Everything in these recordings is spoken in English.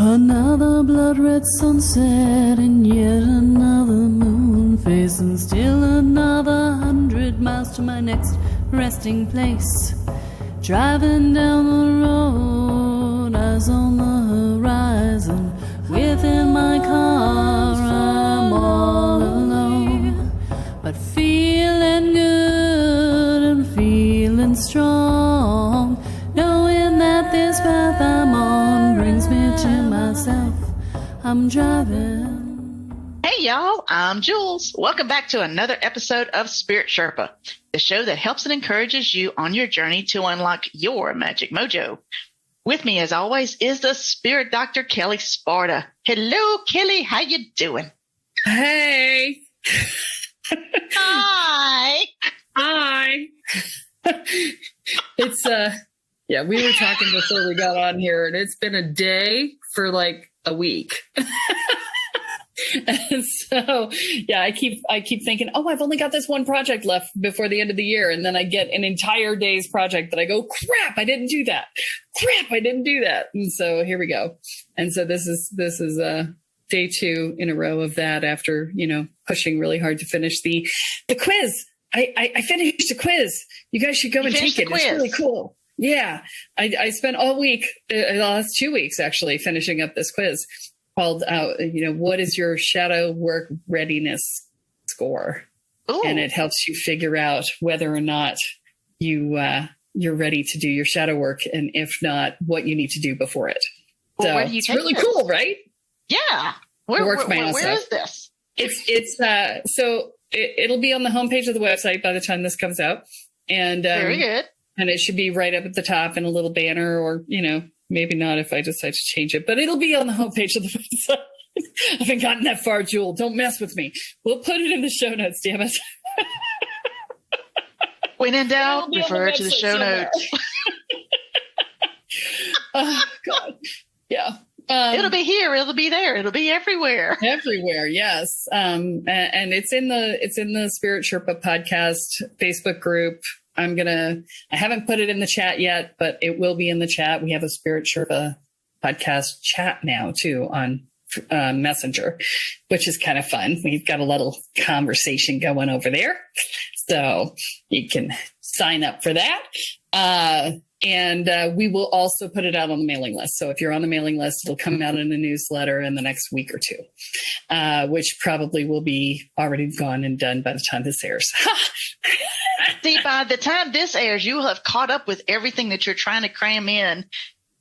Another blood-red sunset and yet another moon phase, and still another 100 miles to my next resting place. Driving down the road, eyes on the horizon. Within my car, I'm all alone, but feeling good and feeling strong, knowing that this path I'm on brings me to myself. I'm driving. Hey y'all, I'm Jules. Welcome back to another episode of Spirit Sherpa, the show that helps and encourages you on your journey to unlock your magic mojo. With me, as always, is the spirit doctor, Kelle Sparta. Hello, Kelle. How you doing? Hey. Hi. Hi. It's, yeah, we were talking before we got on here, and it's been a day for like a week. And so, yeah, I keep thinking, oh, I've only got this one project left before the end of the year. And then I get an entire day's project that I go, crap, I didn't do that. And so here we go. And so this is day 2 in a row of that after, pushing really hard to finish the quiz. I finished the quiz. You guys should go and take it. It's really cool. Yeah. I spent all week, the last 2 weeks actually, finishing up this quiz called, what is your shadow work readiness score? Ooh. And it helps you figure out whether or not you're ready to do your shadow work. And if not, what you need to do before it. Well, so where do you it's take really this? Cool, right? Yeah. Where is this? So it'll be on the homepage of the website by the time this comes out. And very good. And it should be right up at the top in a little banner, or, maybe not if I decide to change it, but it'll be on the homepage of the website. I haven't gotten that far, Jewel. Don't mess with me. We'll put it in the show notes, damn it. When in doubt, refer to the show notes. Oh, God. Yeah. It'll be here. It'll be there. It'll be everywhere. Everywhere. Yes. And it's in the Spirit Sherpa podcast Facebook group. I haven't put it in the chat yet, but it will be in the chat. We have a Spirit Sherpa podcast chat now too on Messenger, which is kind of fun. We've got a little conversation going over there. So you can sign up for that. And we will also put it out on the mailing list. So if you're on the mailing list, it'll come out in a newsletter in the next week or two, which probably will be already gone and done by the time this airs. See, by the time this airs, you will have caught up with everything that you're trying to cram in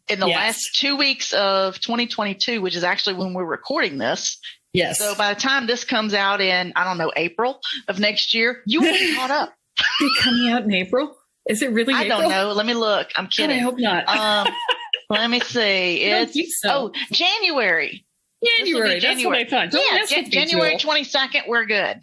the last 2 weeks of 2022, which is actually when we're recording this. Yes. So by the time this comes out in, April of next year, you will be caught up. Is it coming out in April? Is it really April? I don't know. Let me look. I'm kidding. I hope not. Let me see. I don't think so. January. January. That's what I thought. January 22nd, we're good.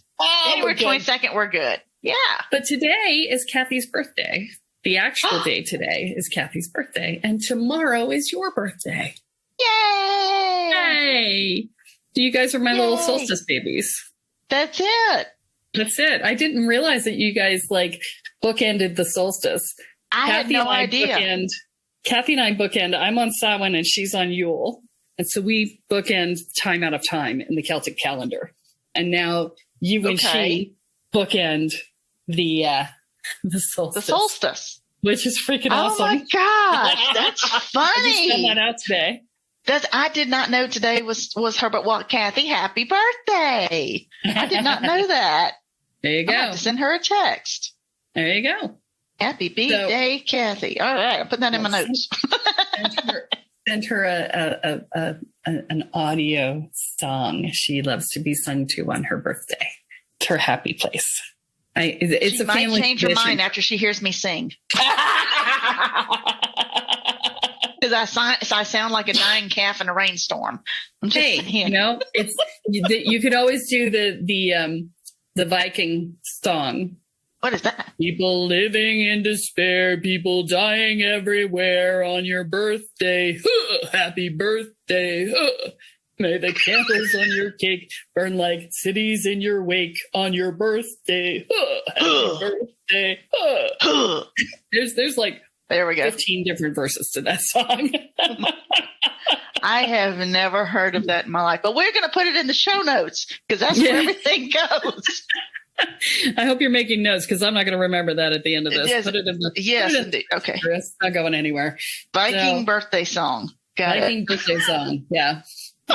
January 22nd, we're good. Yeah. But today is Kathy's birthday. The actual day today is Kathy's birthday. And tomorrow is your birthday. Yay! Hey! You guys are my little solstice babies. That's it. That's it. I didn't realize that you guys bookended the solstice. I had no idea. Kathy and I bookend. I'm on Samhain and she's on Yule. And so we bookend time out of time in the Celtic calendar. And now you and she bookend the solstice. The solstice. Which is freaking awesome. Oh my gosh, that's funny. I just found that out today. I did not know today was her, but Kathy, happy birthday. I did not know that. There you go. I have to send her a text. There you go. Happy birthday, Kathy. All right, I'll put that in my notes. Send her an audio song she loves to be sung to on her birthday. It's her happy place. It's she a family might change her mind after she hears me sing. Because I sound like a dying calf in a rainstorm. Hey, it's you could always do the Viking song. What is that? People living in despair, people dying everywhere on your birthday. Happy birthday. May the candles on your cake burn like cities in your wake on your birthday. Happy birthday. There's there we go. 15 different verses to that song. I have never heard of that in my life, but we're going to put it in the show notes because that's where everything goes. I hope you're making notes because I'm not going to remember that at the end of this. Yes, put it in the, yes, put it in indeed. Okay. It's not going anywhere. Viking birthday song. Viking birthday song. Yeah.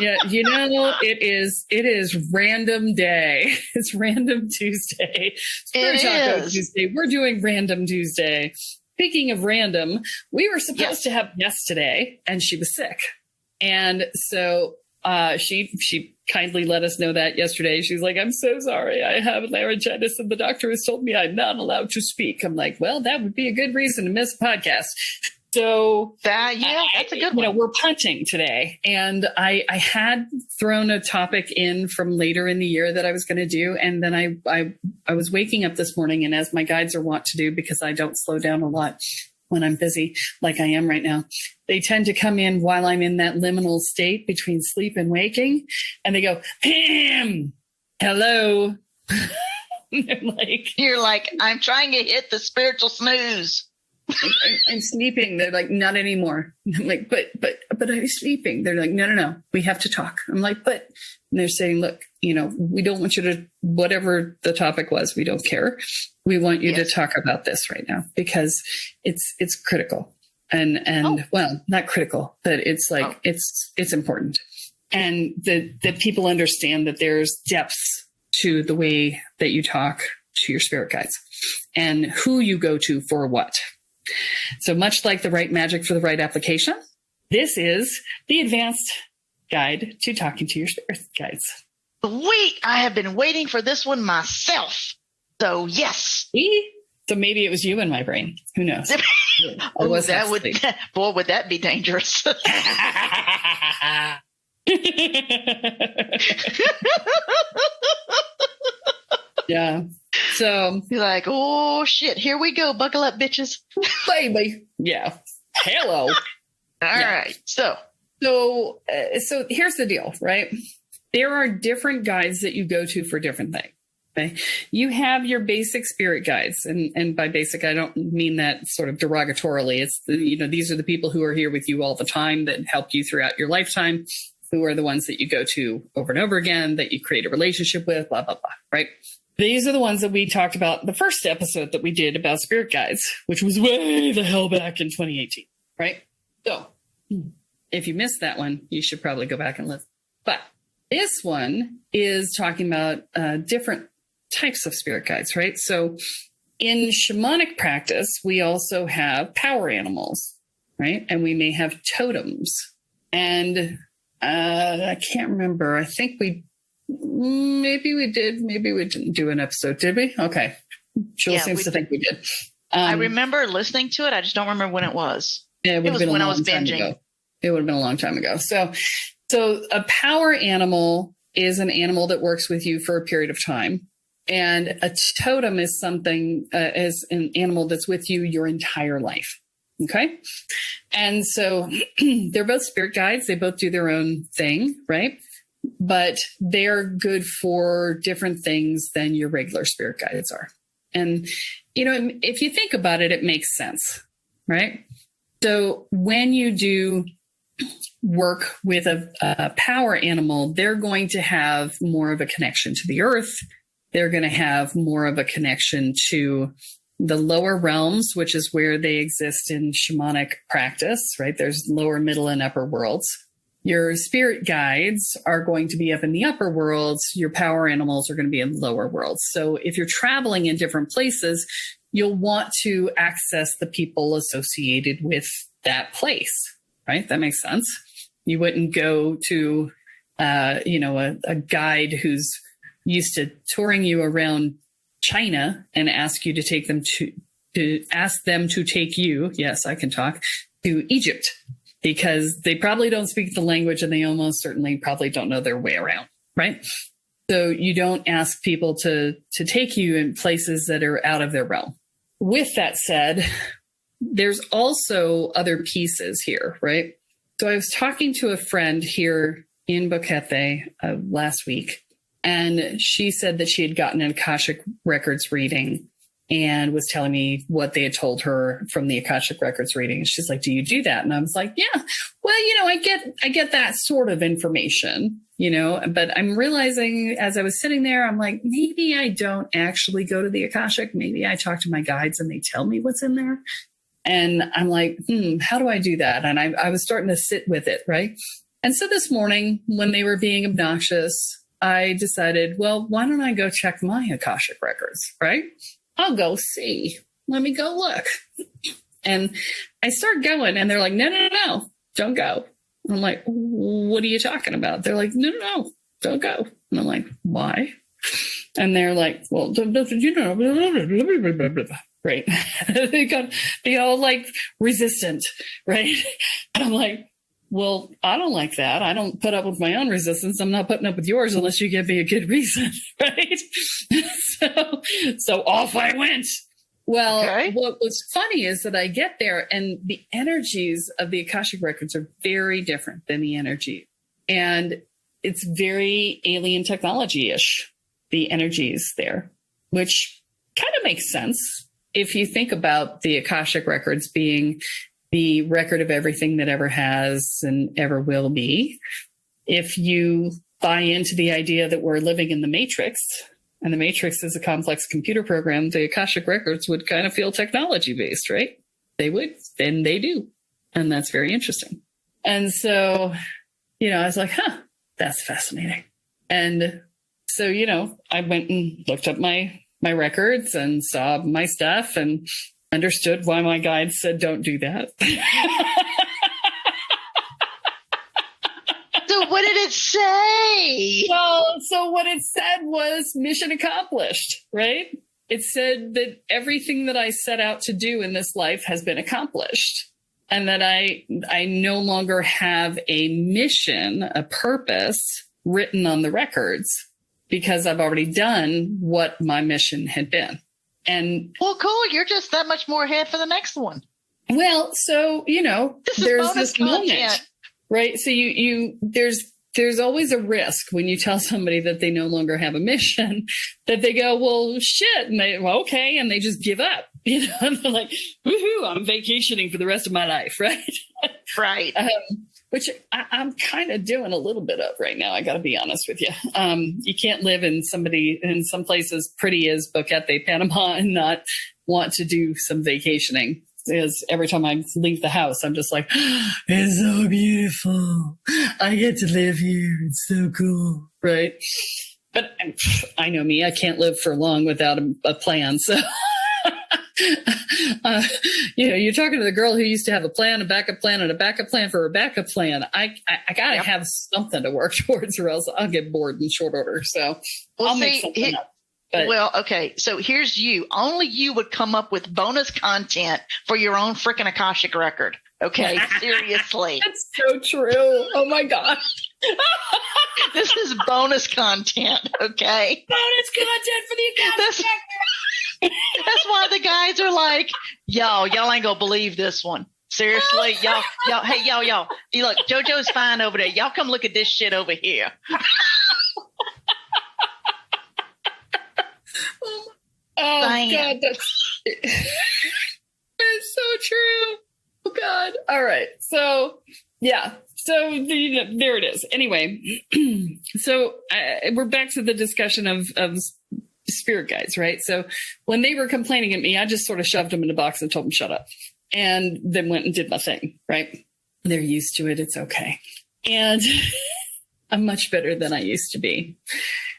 Yeah. It is random day. It's random Tuesday. Spirit Taco Tuesday. We're doing random Tuesday. Speaking of random, we were supposed to have guests today and she was sick. And so she kindly let us know that yesterday. She's like, I'm so sorry. I have laryngitis and the doctor has told me I'm not allowed to speak. I'm like, well, that would be a good reason to miss a podcast. So that's a good one. We're punting today. And I had thrown a topic in from later in the year that I was going to do. And then I was waking up this morning, and as my guides are wont to do, because I don't slow down a lot when I'm busy like I am right now, they tend to come in while I'm in that liminal state between sleep and waking. And they go, Pam, hello. You're like, I'm trying to hit the spiritual snooze. I'm sleeping. They're like, not anymore. I'm like, but I'm sleeping. They're like, no, we have to talk. I'm like, and they're saying, look, we don't want you to, whatever the topic was, we don't care. We want you to talk about this right now because it's critical and well, not critical, but it's like, it's important. And that people understand that there's depths to the way that you talk to your spirit guides and who you go to for what. So much like the right magic for the right application, this is the advanced guide to talking to your spirit guides. Sweet. I have been waiting for this one myself. So yes. So maybe it was you in my brain. Who knows? Would that be dangerous? Yeah. So you're like, oh shit, here we go. Buckle up, bitches. Baby. Yeah. Hello. All right. So here's the deal, right? There are different guides that you go to for different things. Okay. You have your basic spirit guides. And by basic, I don't mean that sort of derogatorily. It's, these are the people who are here with you all the time that help you throughout your lifetime, who are the ones that you go to over and over again, that you create a relationship with, blah, blah, blah, right? These are the ones that we talked about the first episode that we did about spirit guides, which was way the hell back in 2018, right? So if you missed that one, you should probably go back and listen. But this one is talking about different types of spirit guides, right? So in shamanic practice, we also have power animals, right? And we may have totems. And I can't remember. I think maybe we didn't do an episode, did we? Okay. Jules seems to think we did. I remember listening to it. I just don't remember when it was. It was when I was binging. It would have been a long time ago. So a power animal is an animal that works with you for a period of time. And a totem is something, is an animal that's with you your entire life. Okay. And so they're both spirit guides. They both do their own thing, right? But they're good for different things than your regular spirit guides are. And, if you think about it, it makes sense, right? So when you do work with a power animal, they're going to have more of a connection to the earth. They're going to have more of a connection to the lower realms, which is where they exist in shamanic practice, right? There's lower, middle, and upper worlds. Your spirit guides are going to be up in the upper worlds. Your power animals are going to be in lower worlds. So if you're traveling in different places, you'll want to access the people associated with that place, right? That makes sense. You wouldn't go to, a guide who's used to touring you around China and ask you to take them to ask them to take you. Yes, I can talk to Egypt. Because they probably don't speak the language and they almost certainly probably don't know their way around, right? So you don't ask people to take you in places that are out of their realm. With that said, there's also other pieces here, right? So I was talking to a friend here in Boquete last week, and she said that she had gotten an Akashic Records reading. and was telling me what they had told her from the Akashic Records reading. She's like, do you do that? And I was like, yeah, well, I get that sort of information, but I'm realizing as I was sitting there, I'm like, maybe I don't actually go to the Akashic. Maybe I talk to my guides and they tell me what's in there. And I'm like, how do I do that? And I was starting to sit with it. Right. And so this morning when they were being obnoxious, I decided, well, why don't I go check my Akashic Records, right? I'll go see. Let me go look. And I start going and they're like, no, don't go. And I'm like, what are you talking about? They're like, no, don't go. And I'm like, why? And they're like, well, right. they all like resistant, right? And I'm like, well, I don't like that. I don't put up with my own resistance. I'm not putting up with yours unless you give me a good reason, right? So off I went. Well, okay. What was funny is that I get there and the energies of the Akashic Records are very different than the energy. And it's very alien technology-ish, the energies there, which kind of makes sense if you think about the Akashic Records being the record of everything that ever has and ever will be. If you buy into the idea that we're living in the Matrix, and the Matrix is a complex computer program, the Akashic Records would kind of feel technology-based, right? They would, and they do. And that's very interesting. And so, I was like, that's fascinating. And so, I went and looked up my records and saw my stuff and understood why my guide said, don't do that. So what did it say? Well, so what it said was mission accomplished, right? It said that everything that I set out to do in this life has been accomplished and that I no longer have a mission, a purpose written on the records because I've already done what my mission had been. And well, cool. You're just that much more ahead for the next one. Well, so, there's this moment, right? So there's always a risk when you tell somebody that they no longer have a mission that they go, well, shit. And they, well, okay. And they just give up, and they're like, woohoo, I'm vacationing for the rest of my life. Right. Right. Which I'm kind of doing a little bit of right now. I got to be honest with you. You can't live in some places pretty as Boquete, Panama, and not want to do some vacationing. Because every time I leave the house, I'm just like, it's so beautiful. I get to live here. It's so cool. Right. But I know me. I can't live for long without a plan. So. You're talking to the girl who used to have a plan, a backup plan, and a backup plan for a backup plan. I got to have something to work towards or else I'll get bored in short order. So I'll make something up. But, well, okay. So here's you. Only you would come up with bonus content for your own freaking Akashic record. Okay. Seriously. That's so true. Oh my gosh. This is bonus content. Okay. Bonus content for the Akashic record. That's why the guys are like, y'all ain't gonna believe this one. Seriously, y'all, hey, y'all. Look, JoJo's fine over there. Y'all come look at this shit over here. Oh God, that's so true. Oh God. All right. So yeah. So there it is. Anyway, so we're back to the discussion of spirit guides, right? So when they were complaining at me, I just sort of shoved them in a box and told them shut up, and then went and did my thing. Right? They're used to it. It's okay. And I'm much better than I used to be.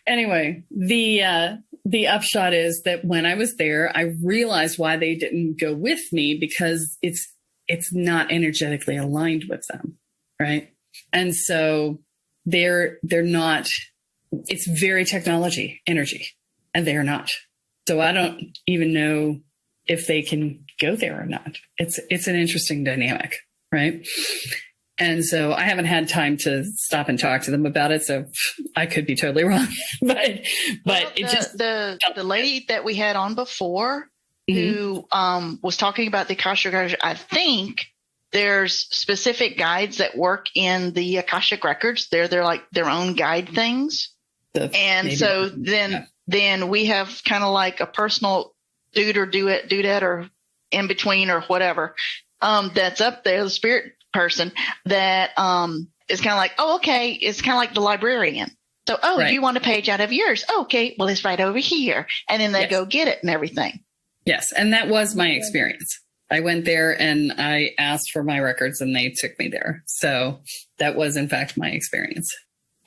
Anyway, the upshot is that when I was there, I realized why they didn't go with me, because it's not energetically aligned with them. Right. And so they're not, it's very technology energy, and they're not. So I don't even know if they can go there or not. It's an interesting dynamic. Right. And so I haven't had time to stop and talk to them about it. So I could be totally wrong, but the lady that we had on before, who was talking about the Akashic Records, I think there's specific guides that work in the Akashic Records. They're like their own guide things. Then we have kind of like a personal dude or dudette or in between or whatever, that's up there, the spirit person that is kind of like, oh, okay, it's kind of like the librarian. So, Right. you want a page out of yours? Okay, well, it's right over here. And then they Yes. go get it and everything. Yes. And that was my experience. I went there and I asked for my records and they took me there. So that was, in fact, my experience.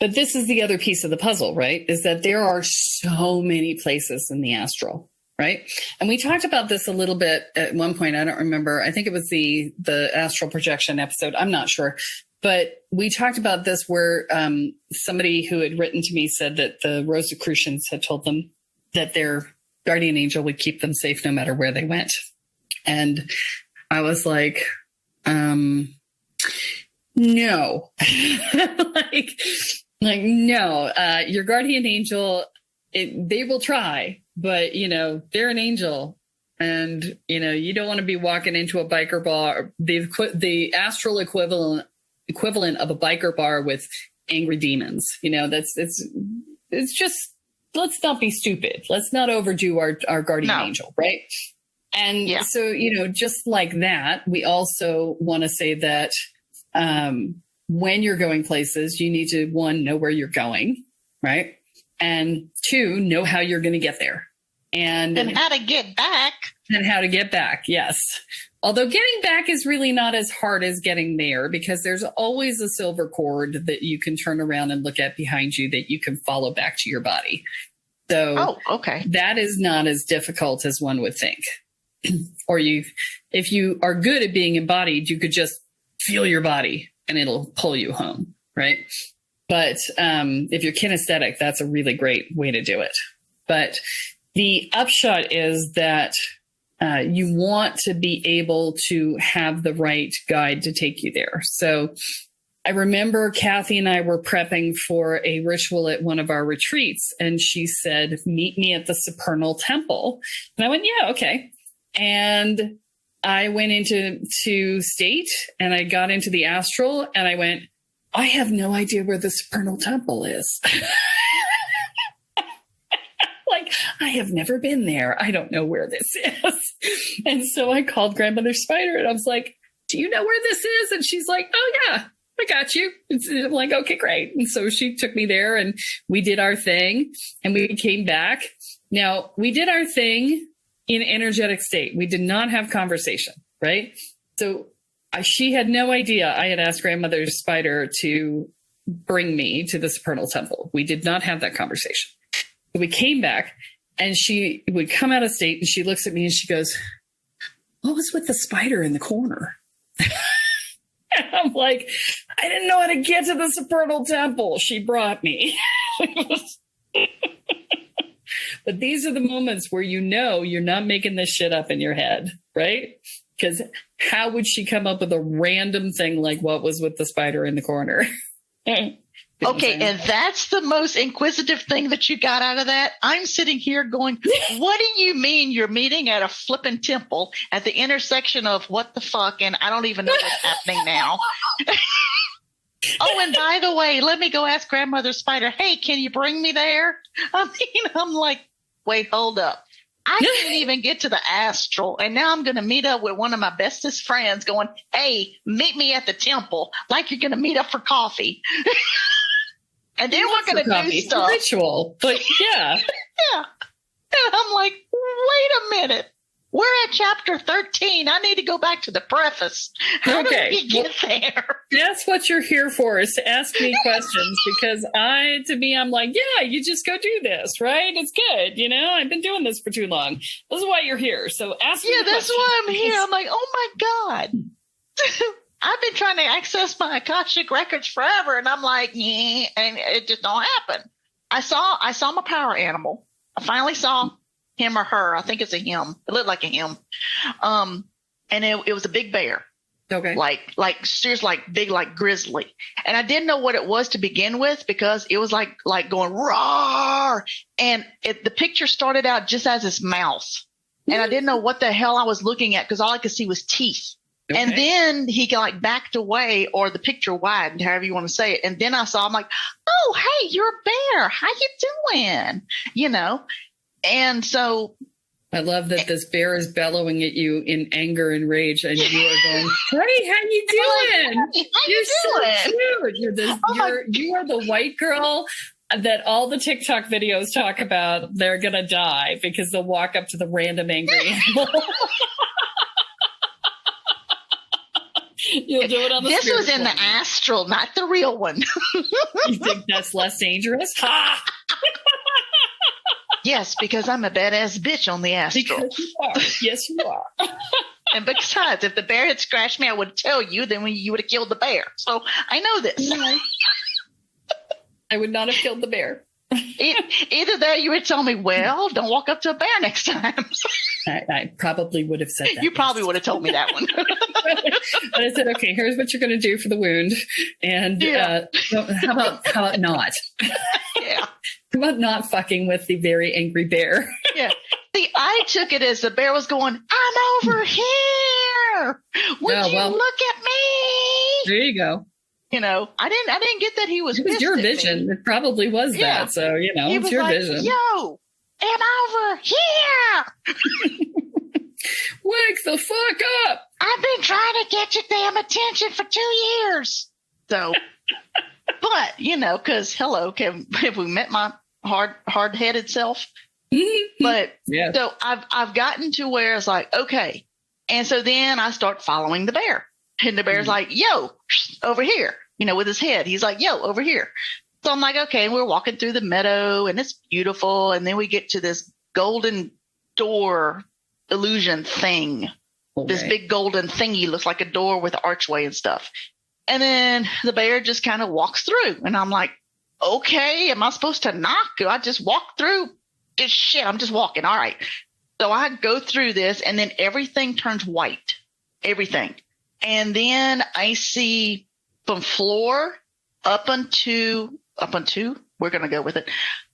But this is the other piece of the puzzle, right? Is that there are so many places in the astral, right? And we talked about this a little bit at one point. I don't remember. I think it was the astral projection episode. I'm not sure. But we talked about this where somebody who had written to me said that the Rosicrucians had told them that their guardian angel would keep them safe no matter where they went. And I was like, no, like no, your guardian angel, they will try, but they're an angel, and you don't want to be walking into a biker bar, the astral equivalent of a biker bar with angry demons. It's just, let's not be stupid. Let's not overdo our guardian angel, right? And so, just like that, we also want to say that when you're going places, you need to, one, know where you're going, right? And two, know how you're going to get there. And how to get back. And how to get back, yes. Although getting back is really not as hard as getting there, because there's always a silver cord that you can turn around and look at behind you that you can follow back to your body. So that is not as difficult as one would think. Or if you are good at being embodied, you could just feel your body and it'll pull you home, right? But if you're kinesthetic, that's a really great way to do it. But the upshot is that you want to be able to have the right guide to take you there. So I remember Kathy and I were prepping for a ritual at one of our retreats, and she said, meet me at the Supernal Temple. And I went, yeah, okay. And I went into state and I got into the astral and I went, I have no idea where the Supernal Temple is. Like, I have never been there. I don't know where this is. And so I called Grandmother Spider and I was like, do you know where this is? And she's like, oh yeah, I got you. And I'm like, okay, great. And so she took me there and we did our thing and we came back. Now, we did our thing in energetic state. We did not have conversation, right? So she had no idea I had asked Grandmother Spider to bring me to the Supernal Temple. We did not have that conversation. We came back and she would come out of state and she looks at me and she goes, what was with the spider in the corner? And I'm like, I didn't know how to get to the Supernal Temple. She brought me. But these are the moments where you're not making this shit up in your head, right? Because how would she come up with a random thing like what was with the spider in the corner? Okay, and that's the most inquisitive thing that you got out of that. I'm sitting here going, what do you mean you're meeting at a flippin' temple at the intersection of what the fuck? And I don't even know what's happening now. Oh, and by the way, let me go ask Grandmother Spider, hey, can you bring me there? I mean, I'm like, wait, hold up. I didn't even get to the astral, and now I'm going to meet up with one of my bestest friends going, hey, meet me at the temple, like you're going to meet up for coffee. And then we're going to do stuff. It's a ritual, but yeah. Yeah. And I'm like, wait a minute. We're at chapter 13. I need to go back to the preface. How did we get there? That's what you're here for, is to ask me questions, because I'm like, yeah, you just go do this, right? It's good. I've been doing this for too long. This is why you're here. So ask me questions. Yeah, that's why I'm here. I'm like, oh my God. I've been trying to access my Akashic Records forever. And I'm like, yeah, and it just don't happen. I saw my power animal. I finally saw him or her. I think it's a him. It looked like a him. And it was a big bear. Okay. Like seriously, like big, like grizzly. And I didn't know what it was to begin with, because it was like going roar. And the picture started out just as his mouth. And I didn't know what the hell I was looking at, because all I could see was teeth. Okay. And then he backed away, or the picture widened, however you want to say it. And then I'm like, oh, hey, you're a bear. How you doing? And so I love that this bear is bellowing at you in anger and rage, and you are going, "Hey, how you doing? You're so cute. You are the white girl that all the TikTok videos talk about. They're gonna die because they'll walk up to the random angry animal." You'll do it on the This was in the astral, not the real one. You think that's less dangerous? Ha! Yes, because I'm a badass bitch on the astral. Because you are. Yes, you are. And besides, if the bear had scratched me, I would tell you, then you would have killed the bear. So I know this. No. I would not have killed the bear. Either that, you would tell me, well, don't walk up to a bear next time. I probably would have said that. You probably would have told me that one. But I said, okay, here's what you're going to do for the wound. And how about not? Yeah. How about not fucking with the very angry bear? Yeah. See, I took it as the bear was going, I'm over here. Would you look at me? There you go. You know, I didn't get that he was. It was your vision. It probably was that. So, you know, it's your vision. Yo, I'm over here. Wake the fuck up. I've been trying to get your damn attention for 2 years. So, but, you know, because, hello, have we met my hard-headed self? But, so I've gotten to where it's like, okay. And so then I start following the bear. And the bear's like, yo, over here, you know, with his head. He's like, yo, over here. So I'm like, okay. And we're walking through the meadow and it's beautiful. And then we get to this golden door illusion thing. Okay. This big golden thingy looks like a door with an archway and stuff. And then the bear just kind of walks through. And I'm like, okay, am I supposed to knock? Do I just walk through? This shit, I'm just walking. All right. So I go through this and then everything turns white. Everything. And then I see from floor up onto, we're going to go with it,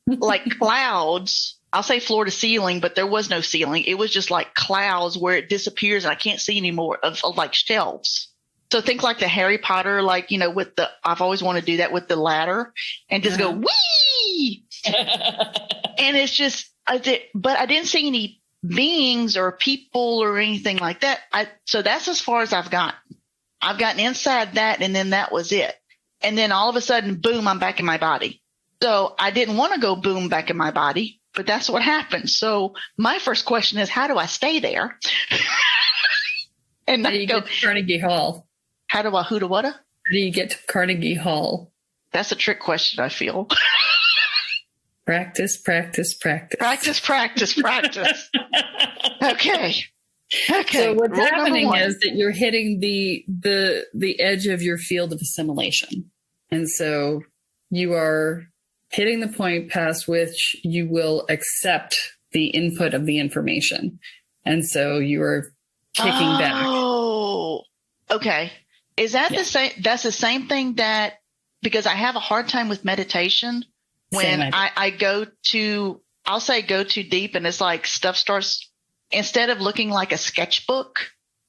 like clouds. I'll say floor to ceiling, but there was no ceiling. It was just like clouds where it disappears and I can't see anymore of like shelves. So think like the Harry Potter, like, you know, I've always wanted to do that with the ladder and just go, wee. And it's just, but I didn't see any beings or people or anything like that. So that's as far as I've gotten. I've gotten inside that and then that was it. And then all of a sudden, boom, I'm back in my body. So I didn't want to go boom back in my body, but that's what happened. So my first question is, how do I stay there? And how do you get to Carnegie Hall? How do you get to Carnegie Hall? That's a trick question, I feel. Practice. Practice. Okay. So what's happening is that you're hitting the edge of your field of assimilation. And so you are hitting the point past which you will accept the input of the information. And so you are kicking back. Oh, okay. Is that the same? That's the same thing because I have a hard time with meditation when I go to deep and it's like stuff starts, instead of looking like a sketchbook,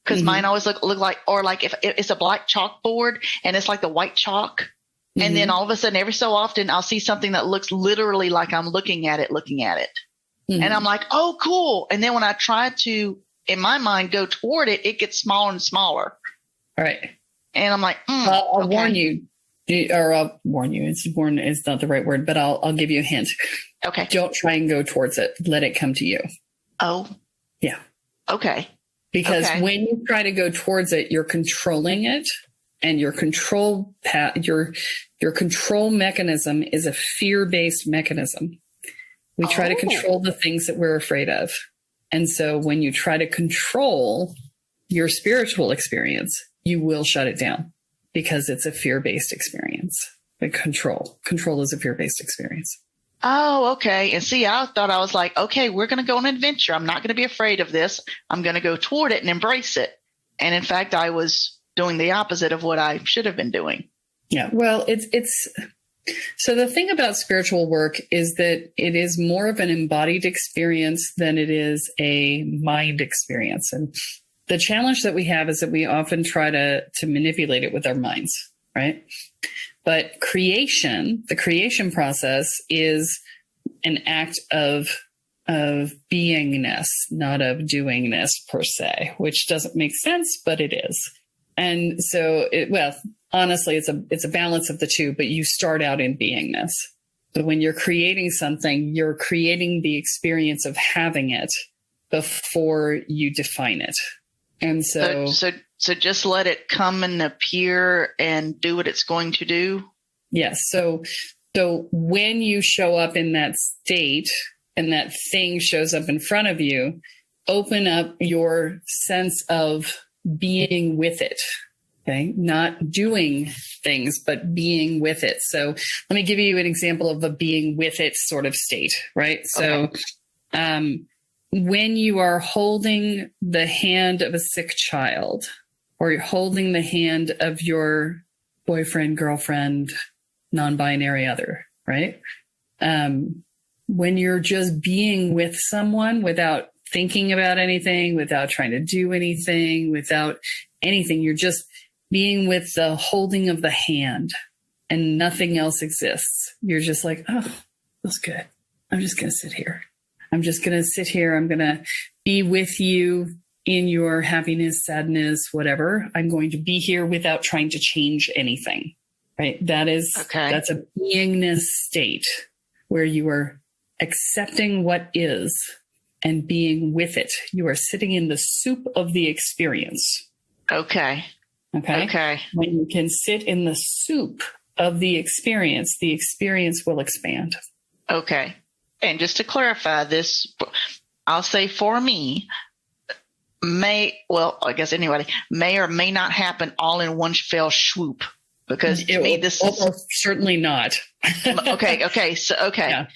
because mine always look like, or like if it's a black chalkboard and it's like the white chalk. And then all of a sudden, every so often I'll see something that looks literally like I'm looking at it. And I'm like, oh, cool. And then when I try to, in my mind, go toward it, it gets smaller and smaller. All right. And I'm like, I'll warn you, or I'll warn you. Warn is not the right word, but I'll give you a hint. Okay. Don't try and go towards it. Let it come to you. Oh. Yeah. Okay. Because when you try to go towards it, you're controlling it, and your control mechanism is a fear-based mechanism. We try to control the things that we're afraid of. And so when you try to control your spiritual experience, you will shut it down because it's a fear-based experience. But control is a fear-based experience. Oh, okay. And see, I thought I was like, okay, we're going to go on an adventure. I'm not going to be afraid of this. I'm going to go toward it and embrace it. And in fact, I was doing the opposite of what I should have been doing. Yeah. Well, it's so the thing about spiritual work is that it is more of an embodied experience than it is a mind experience. And the challenge that we have is that we often try to manipulate it with our minds, right? But the creation process is an act of of beingness, not of doingness per se, which doesn't make sense, but it is. And so, honestly, it's a balance of the two, but you start out in beingness. But when you're creating something, you're creating the experience of having it before you define it. And so just let it come and appear and do what it's going to do. Yes. So when you show up in that state and that thing shows up in front of you, open up your sense of being with it. Okay. Not doing things, but being with it. So let me give you an example of a being with it sort of state, right? Okay. So, when you are holding the hand of a sick child, or you're holding the hand of your boyfriend, girlfriend, non-binary other, right? When you're just being with someone without thinking about anything, without trying to do anything, without anything, you're just being with the holding of the hand and nothing else exists. You're just like, oh, feels good. I'm just going to sit here. I'm just going to sit here. I'm going to be with you in your happiness, sadness, whatever. I'm going to be here without trying to change anything, right? That's a beingness state where you are accepting what is and being with it. You are sitting in the soup of the experience. Okay. When you can sit in the soup of the experience will expand. Okay. And just to clarify this, I'll say for me, may or may not happen all in one fell swoop, because to me this is certainly not. Okay. Yeah.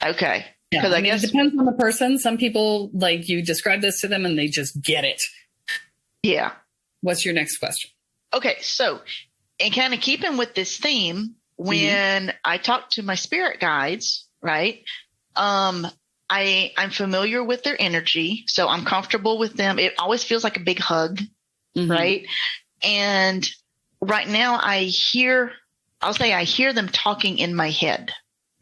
Okay. Yeah. Because I guess it depends on the person. Some people, like, you describe this to them and they just get it. Yeah. What's your next question? Okay. So, and kind of keeping with this theme, when I talk to my spirit guides, right? I'm familiar with their energy, so I'm comfortable with them. It always feels like a big hug, right? And right now I hear them talking in my head.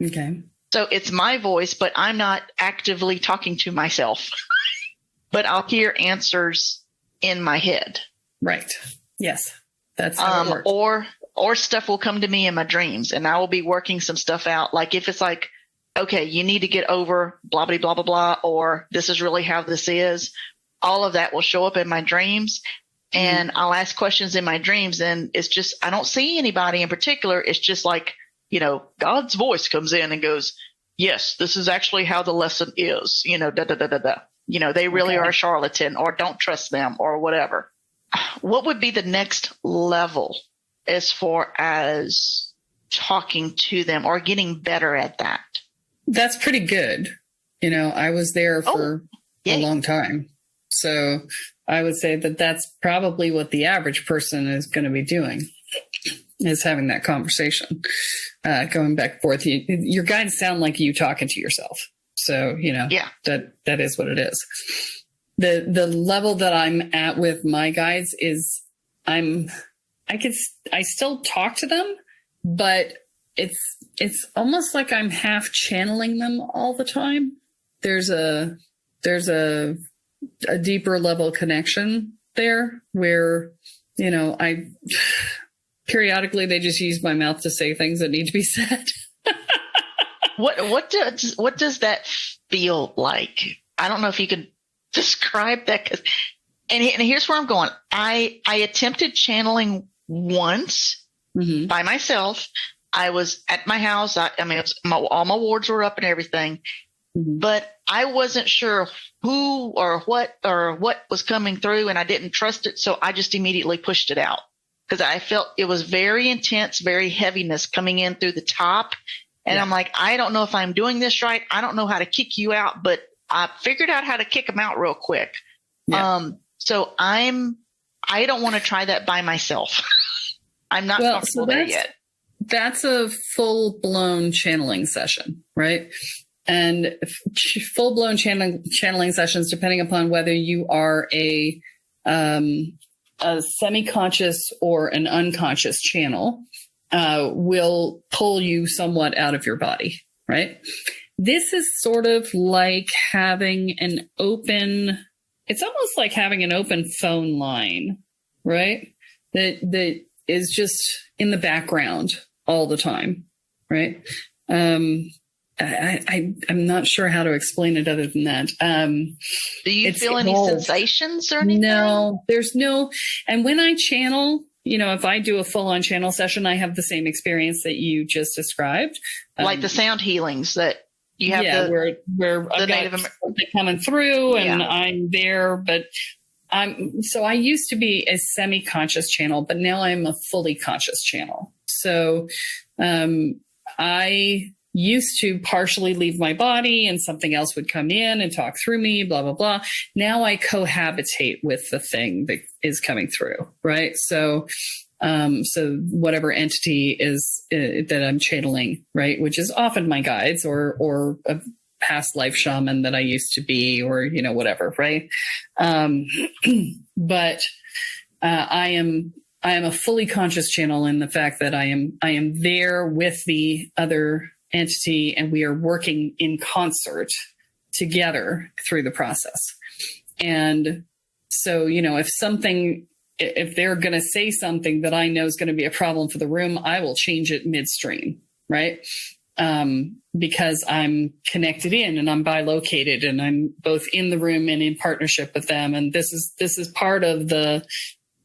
Okay. So it's my voice, but I'm not actively talking to myself, but I'll hear answers in my head. Right. Yes. That's how it works. Or stuff will come to me in my dreams and I will be working some stuff out. Like if it's like, okay, you need to get over blah, blah, blah, blah, blah, or this is really how this is. All of that will show up in my dreams and I'll ask questions in my dreams. And it's just, I don't see anybody in particular. It's just like, God's voice comes in and goes, yes, this is actually how the lesson is, they really are a charlatan, or don't trust them, or whatever. What would be the next level as far as talking to them or getting better at that? That's pretty good. I was there for a long time. So I would say that that's probably what the average person is going to be doing, is having that conversation, going back and forth. Your guides sound like you talking to yourself. So, that is what it is. The level that I'm at with my guides is I still talk to them, but it's almost like I'm half channeling them all the time. There's a deeper level connection there where, I periodically they just use my mouth to say things that need to be said. What does that feel like? I don't know if you could describe that. And here's where I'm going. I attempted channeling once by myself. I was at my house. All my wards were up and everything, but I wasn't sure who or what was coming through, and I didn't trust it. So I just immediately pushed it out because I felt it was very intense, very heaviness coming in through the top. And I'm like, I don't know if I'm doing this right. I don't know how to kick you out, but I figured out how to kick them out real quick. Yeah. So I don't want to try that by myself. I'm not comfortable there yet. That's a full-blown channeling session, right? And full-blown channeling sessions, depending upon whether you are a semi-conscious or an unconscious channel, will pull you somewhat out of your body, right? this is sort of like having an open, it's almost like having an open phone line, right? That is just in the background all the time, right? I'm not sure how to explain it other than that. Do you feel any sensations or anything? No, there's no. And when I channel, if I do a full-on channel session, I have the same experience that you just described. Like the sound healings that you have, where I've got something coming through and I'm there, but so I used to be a semi-conscious channel, but now I'm a fully conscious channel. So I used to partially leave my body and something else would come in and talk through me, blah, blah, blah. Now I cohabitate with the thing that is coming through, right? So whatever entity is that I'm channeling, right, which is often my guides or a past life shaman that I used to be, or whatever, right? But I am a fully conscious channel in the fact that I am there with the other entity, and we are working in concert together through the process. And so, if they're going to say something that I know is going to be a problem for the room, I will change it midstream, right? Because I'm connected in and I'm bilocated and I'm both in the room and in partnership with them. And this is part of the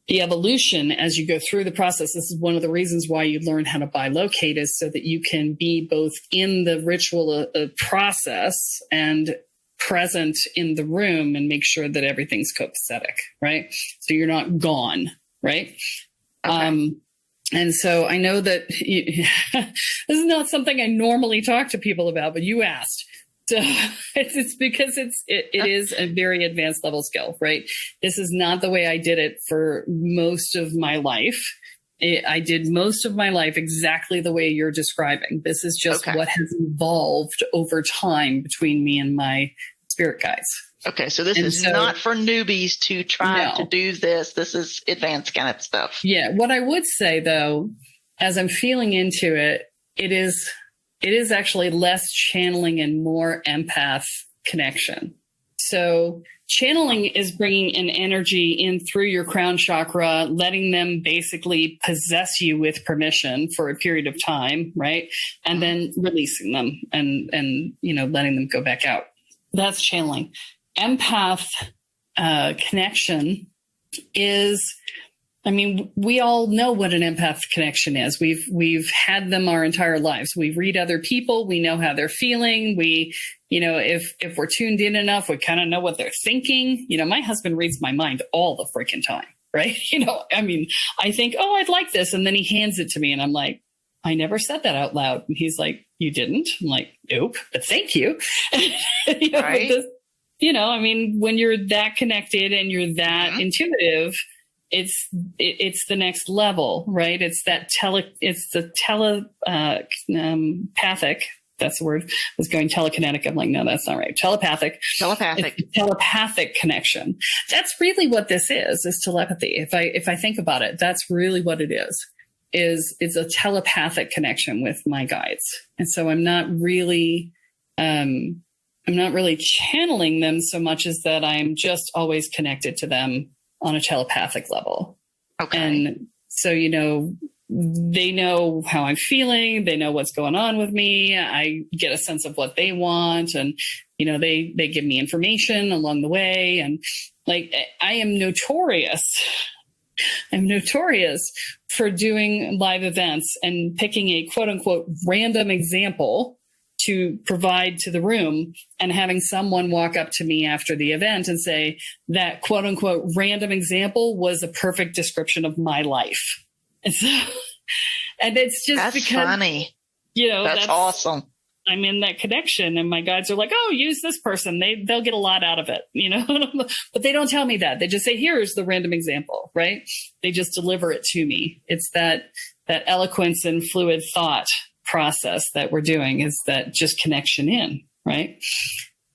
evolution as you go through the process. This is one of the reasons why you learn how to bilocate, is so that you can be both in the ritual process and present in the room and make sure that everything's copacetic, right? So you're not gone, right? Okay. And so I know that this is not something I normally talk to people about, but you asked. So it's because it is a very advanced level skill, right? This is not the way I did it for most of my life. I did most of my life exactly the way you're describing. This is just what has evolved over time between me and my spirit guides. Okay, so this is not for newbies to try to do this. This is advanced kind of stuff. Yeah. What I would say, though, as I'm feeling into it, it is actually less channeling and more empath connection. So channeling is bringing an energy in through your crown chakra, letting them basically possess you with permission for a period of time, right? And then releasing them and letting them go back out. That's channeling. Empath connection is, we all know what an empath connection is. We've had them our entire lives. We read other people. We know how they're feeling. We, if we're tuned in enough, we kind of know what they're thinking. My husband reads my mind all the freaking time, right? I think, oh, I'd like this. And then he hands it to me and I'm like, I never said that out loud. And he's like, you didn't? I'm like, nope, but thank you. Right. When you're that connected and you're that intuitive, it's the next level, right? It's the telepathic. That's the word. I was going telekinetic. I'm like, no, that's not right. Telepathic connection. That's really what this is telepathy. If I think about it, that's really what it is a telepathic connection with my guides. And so I'm not really channeling them so much as that I'm just always connected to them on a telepathic level. Okay. And so, they know how I'm feeling. They know what's going on with me. I get a sense of what they want. And, they give me information along the way. And I am notorious. I'm notorious for doing live events and picking a quote unquote random example to provide to the room and having someone walk up to me after the event and say that quote unquote random example was a perfect description of my life. And so, and it's just that's because, funny. That's awesome. I'm in that connection and my guides are like, oh, use this person. They'll get a lot out of it, but they don't tell me that. They just say, here's the random example, right? They just deliver it to me. It's that eloquence and fluid thought process that we're doing, is that just connection in, right?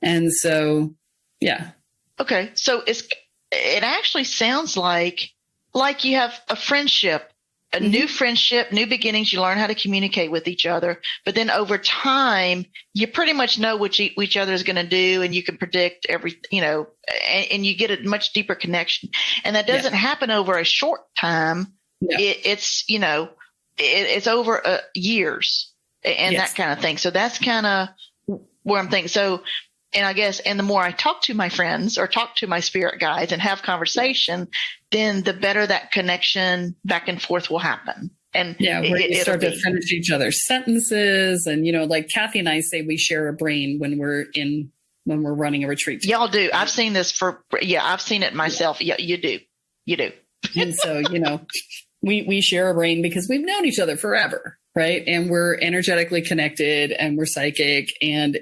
And so, yeah. Okay. So it actually sounds like you have a friendship a new friendship, new beginnings. You learn how to communicate with each other. But then over time, you pretty much know what each other is going to do, and you can predict and you get a much deeper connection. And that doesn't happen over a short time. Yeah. It's over years and that kind of thing. So that's kind of where I'm thinking. So, and I guess, and the more I talk to my friends or talk to my spirit guides and have conversation, then the better that connection back and forth will happen. And where you start to finish each other's sentences. And, like Kathy and I say, we share a brain when we're running a retreat. Y'all do. I've seen this I've seen it myself. Yeah, you do. And so, we share a brain because we've known each other forever. Right. And we're energetically connected, and we're psychic, and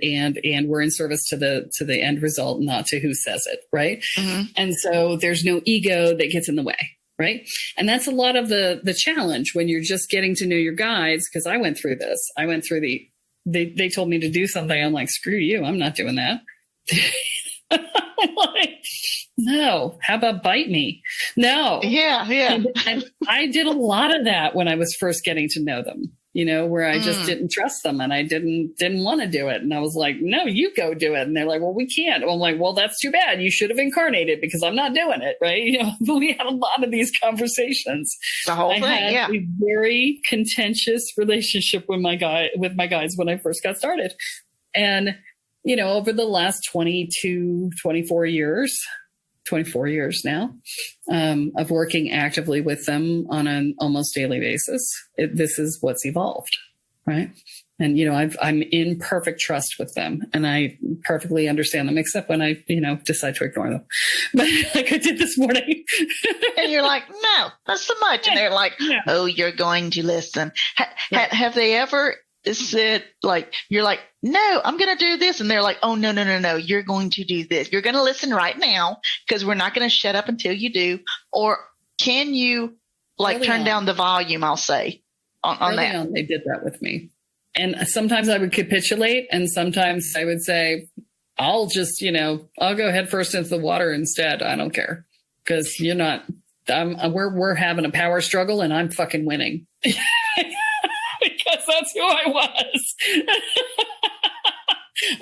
we're in service to the end result, not to who says it. Right. Mm-hmm. And so there's no ego that gets in the way. Right. And that's a lot of the challenge when you're just getting to know your guides. Cause I went through this. I went through they told me to do something. I'm like, screw you. I'm not doing that. No, how about bite me? No. Yeah. And I did a lot of that when I was first getting to know them, where I just didn't trust them, and I didn't want to do it. And I was like, no, you go do it. And they're like, well, we can't. Well, I'm like, well, that's too bad. You should have incarnated, because I'm not doing it. Right. We had a lot of these conversations. The whole thing. I had a very contentious relationship with my guides when I first got started. And, over the last 24 years now, of working actively with them on an almost daily basis, this is what's evolved, right? And, I'm in perfect trust with them, and I perfectly understand them, except when I, decide to ignore them. But like I did this morning. And you're like, no, that's too much. And they're like, oh, you're going to listen. Have they ever said, like, you're like, no, I'm going to do this. And they're like, oh, no, you're going to do this. You're going to listen right now, because we're not going to shut up until you do. Or can you turn down the volume, I'll say, on that? They did that with me. And sometimes I would capitulate, and sometimes I would say, I'll just, I'll go head first into the water instead. I don't care, because we're having a power struggle, and I'm fucking winning. Because that's who I was.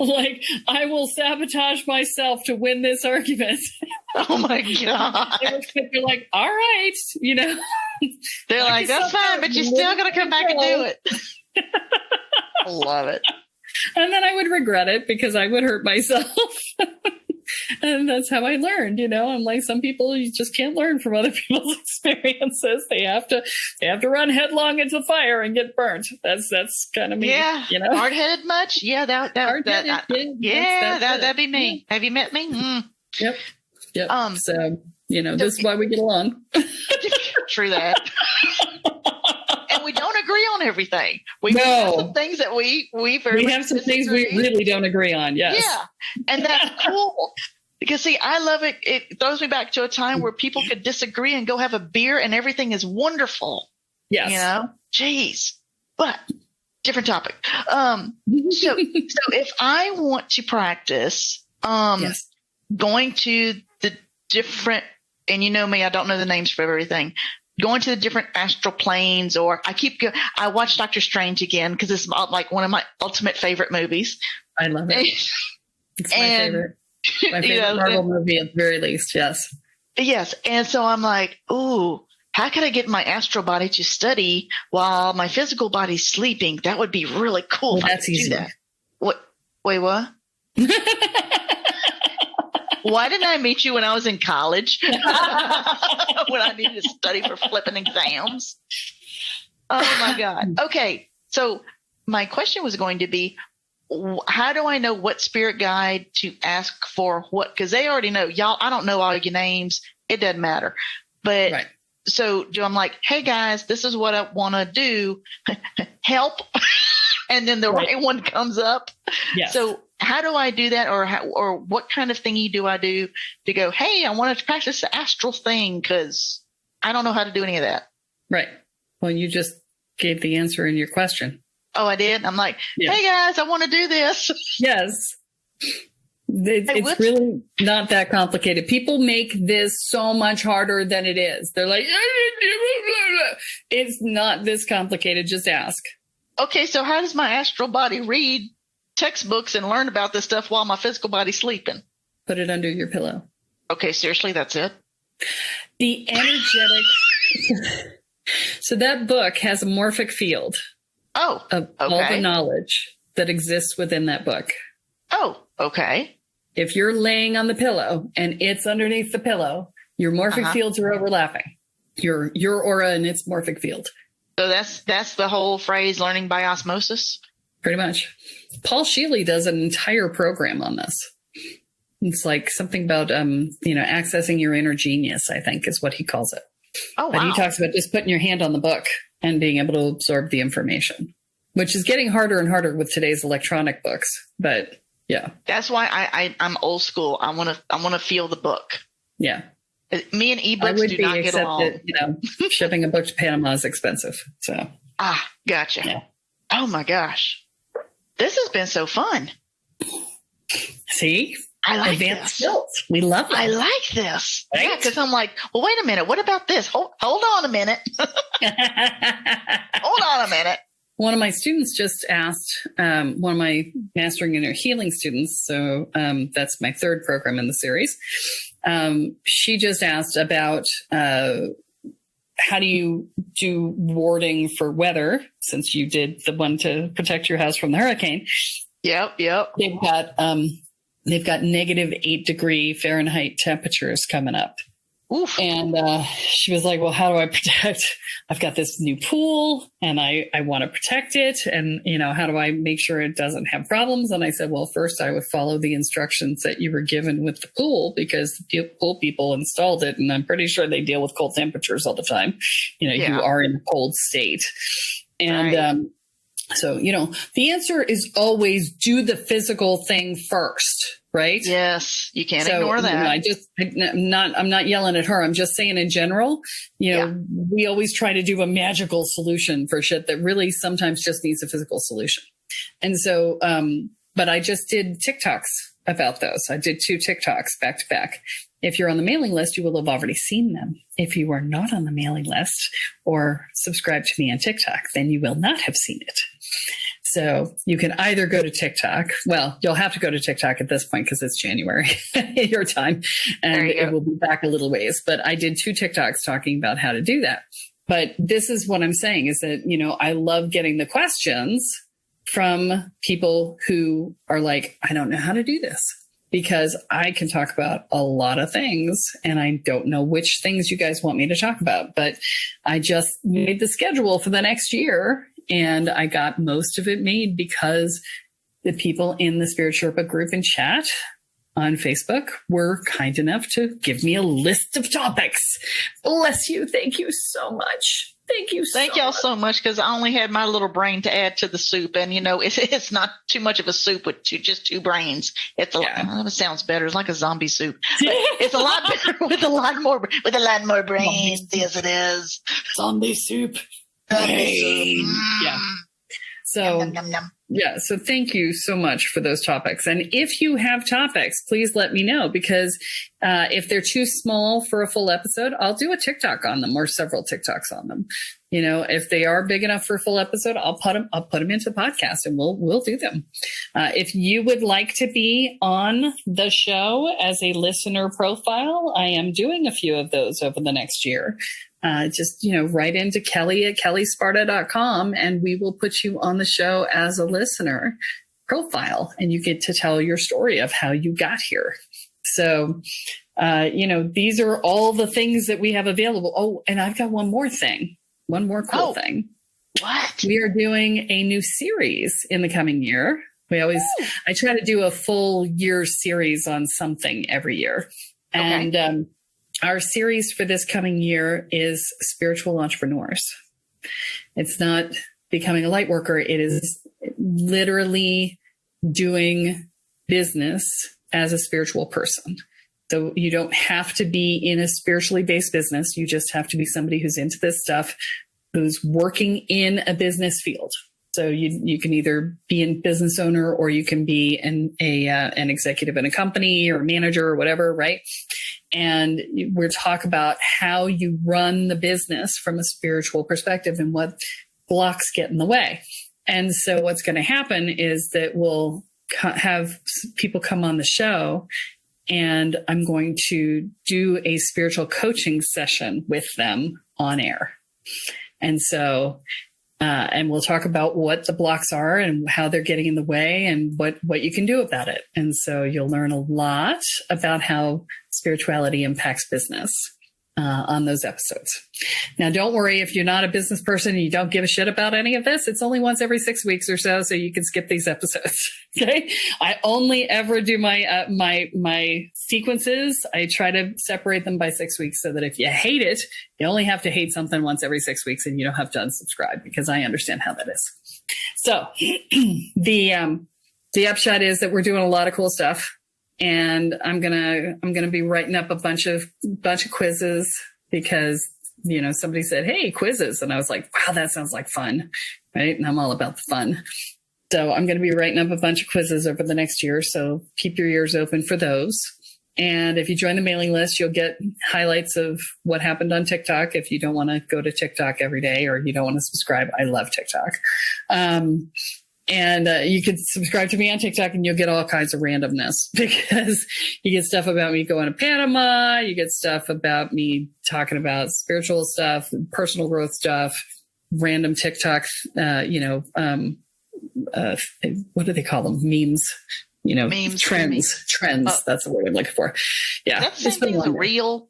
Like, I will sabotage myself to win this argument. Oh my God. They're like, all right, They're like, that's fine, but you're still going to come back and do it. I love it. And then I would regret it, because I would hurt myself. And that's how I learned, I'm like, some people, you just can't learn from other people's experiences. They have to run headlong into the fire and get burnt. That's kind of me. Yeah. Hard-headed much? Yeah. That'd be me. Have you met me? Mm. Yep. So, this is why we get along. True that. And we don't agree on everything. We have some things that we have some things we really don't agree on. Yes. Yeah. And that's cool. Because see, I love it. It throws me back to a time where people could disagree and go have a beer and everything is wonderful. Yes. Geez. But different topic. So if I want to practice, going to the different, and me, I don't know the names for everything. Going to the different astral planes, or I watch Doctor Strange again, because it's like one of my ultimate favorite movies. I love it. It's my favorite. My favorite Marvel movie at the very least. Yes. Yes. And so I'm like, ooh, how can I get my astral body to study while my physical body's sleeping? That would be really cool. Well, that's easy. That. Wait, what? Why didn't I meet you when I was in college? When I needed to study for flipping exams. Oh my God. Okay. So my question was going to be, how do I know what spirit guide to ask for what? Because they already know. Y'all, I don't know all your names. It doesn't matter. But right. So I'm like, hey guys, this is what I want to do. Help. And then the right one comes up. Yes. So how do I do that? Or what kind of thingy do I do to go, hey, I wanted to practice the astral thing because I don't know how to do any of that. Right. Well, you just gave the answer in your question. Oh, I did? I'm like, hey guys, I want to do this. Yes. It's really not that complicated. People make this so much harder than it is. They're like, it's not this complicated. Just ask. Okay, so how does my astral body read textbooks and learn about this stuff while my physical body's sleeping? Put it under your pillow. Okay, seriously, that's it? The energetic. So that book has a morphic field of all the knowledge that exists within that book. Oh, okay. If you're laying on the pillow and it's underneath the pillow, your morphic fields are overlapping. Your aura and its morphic field. So that's the whole phrase, learning by osmosis? Pretty much. Paul Sheely does an entire program on this. It's like something about accessing your inner genius, I think is what he calls it. Oh, wow. But he talks about just putting your hand on the book and being able to absorb the information, which is getting harder and harder with today's electronic books. But yeah, that's why I'm old school. I want to feel the book. Yeah, me and ebooks do not get along. Shipping a book to Panama is expensive. So gotcha. Yeah. Oh my gosh, this has been so fun. See, I like advanced this. skills. We love it. I like this. Right? Yeah, because I'm like, well, wait a minute. What about this? Hold on a minute. Hold on a minute. One of my students just asked, one of my mastering inner healing students, so that's my third program in the series. She just asked about how do you do warding for weather, since you did the one to protect your house from the hurricane. Yep. They've got -8 degree Fahrenheit temperatures coming up. Oof. And she was like, well, how do I protect? I've got this new pool and I want to protect it. And, how do I make sure it doesn't have problems? And I said, well, first I would follow the instructions that you were given with the pool, because the pool people installed it. And I'm pretty sure they deal with cold temperatures all the time. You are in a cold state. And, right. So, the answer is always do the physical thing first, right? Yes, you can't ignore that. I'm not yelling at her. I'm just saying in general, we always try to do a magical solution for shit that really sometimes just needs a physical solution. And so, but I just did TikToks about those. I did 2 TikToks back to back. If you're on the mailing list, you will have already seen them. If you are not on the mailing list or subscribe to me on TikTok, then you will not have seen it. So you can either go to TikTok. Well, you'll have to go to TikTok at this point because it's January, your time, and it will be back a little ways. But I did 2 TikToks talking about how to do that. But this is what I'm saying is that, I love getting the questions from people who are like, I don't know how to do this. Because I can talk about a lot of things and I don't know which things you guys want me to talk about, but I just made the schedule for the next year and I got most of it made because the people in the Spirit Sherpa group and chat on Facebook were kind enough to give me a list of topics. Bless you. Thank you so much. Thank y'all so much, because I only had my little brain to add to the soup, and it's not too much of a soup with just 2 brains. It's it sounds better. It's like a zombie soup. But it's a lot better with a lot more brains. Yes, it is. Zombie soup. Hey. Yeah. So Yum, yum, yum. Yeah. So thank you so much for those topics. And if you have topics, please let me know, because if they're too small for a full episode, I'll do a TikTok on them or several TikToks on them. If they are big enough for a full episode, I'll put them into the podcast and we'll do them. If you would like to be on the show as a listener profile, I am doing a few of those over the next year. Just write into Kelle at kellesparta.com and we will put you on the show as a listener profile and you get to tell your story of how you got here. So, these are all the things that we have available. Oh, and I've got one more thing. One more cool thing. What? We are doing a new series in the coming year. I try to do a full year series on something every year. Okay. And, our series for this coming year is Spiritual Entrepreneurs. It's not becoming a light worker. It is literally doing business as a spiritual person. So you don't have to be in a spiritually based business. You just have to be somebody who's into this stuff, who's working in a business field. So you can either be a business owner or you can be an executive in a company or a manager or whatever, right? And we'll talk about how you run the business from a spiritual perspective and what blocks get in the way. And so what's going to happen is that we'll have people come on the show, and I'm going to do a spiritual coaching session with them on air. And so and we'll talk about what the blocks are and how they're getting in the way and what you can do about it. And so you'll learn a lot about how spirituality impacts business on those episodes. Now, don't worry if you're not a business person and you don't give a shit about any of this. It's only once every 6 weeks or so you can skip these episodes. Okay. I only ever do my sequences. I try to separate them by 6 weeks so that if you hate it, you only have to hate something once every 6 weeks and you don't have to unsubscribe, because I understand how that is. So the upshot is that we're doing a lot of cool stuff. And I'm gonna be writing up a bunch of quizzes because, somebody said, "Hey, quizzes," and I was like, "Wow, that sounds like fun," right? And I'm all about the fun. So I'm going to be writing up a bunch of quizzes over the next year. So keep your ears open for those. And if you join the mailing list, you'll get highlights of what happened on TikTok. If you don't want to go to TikTok every day or you don't want to subscribe, I love TikTok. And you could subscribe to me on TikTok and you'll get all kinds of randomness, because you get stuff about me going to Panama. You get stuff about me talking about spiritual stuff, personal growth stuff, random TikTok, what do they call them? Memes, Memes, trends. Oh. That's the word I'm looking for. Yeah. That's the same thing as a reel.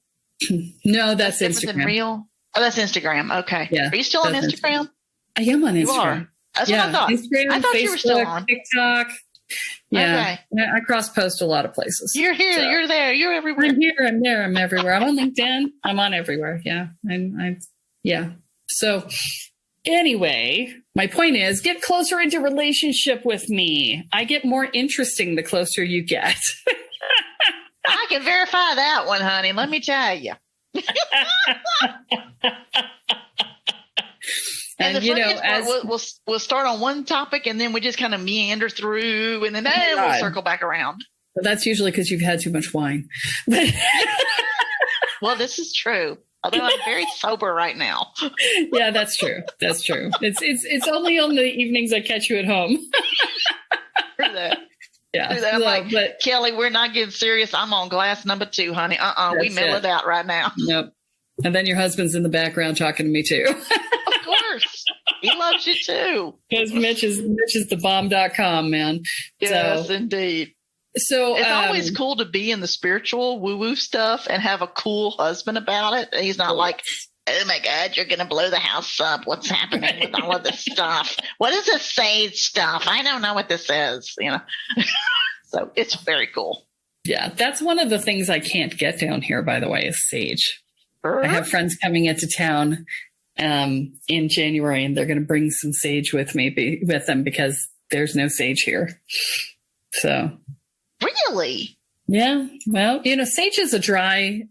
No, that's Instagram. Reel. Oh, that's Instagram. Okay. Yeah. Are you still on Instagram? I am on Instagram. You are. That's what I thought. Instagram, I thought Facebook, you were still on TikTok. Yeah. Okay. Yeah, I cross post a lot of places. You're here. So, you're there. You're everywhere. I'm here. I'm there. I'm everywhere. I'm on LinkedIn. I'm on everywhere. Yeah. Yeah. So anyway, my point is, get closer into relationship with me. I get more interesting the closer you get. I can verify that one, honey. Let me tell you. And the funniest part, we'll start on one topic and then we just kind of meander through, and then we'll circle back around. But that's usually because you've had too much wine. Well, this is true. Although I'm very sober right now. Yeah, that's true. That's true. It's only on the evenings I catch you at home. True that. Yeah. True that. I'm like, Kelly, we're not getting serious. I'm on glass number 2, honey. We mellowed out right now. Nope. And then your husband's in the background talking to me too. Of course. He loves you too. Because Mitch is the bomb.com, man. Yes, indeed. So it's always cool to be in the spiritual woo-woo stuff and have a cool husband about it. He's not like, "Oh my God, you're going to blow the house up. What's happening with all of this stuff? What is this sage stuff? I don't know what this is." So it's very cool. Yeah, that's one of the things I can't get down here, by the way, is sage. I have friends coming into town in January, and they're going to bring some sage with them because there's no sage here. So. Really? Yeah. Well, sage is a dry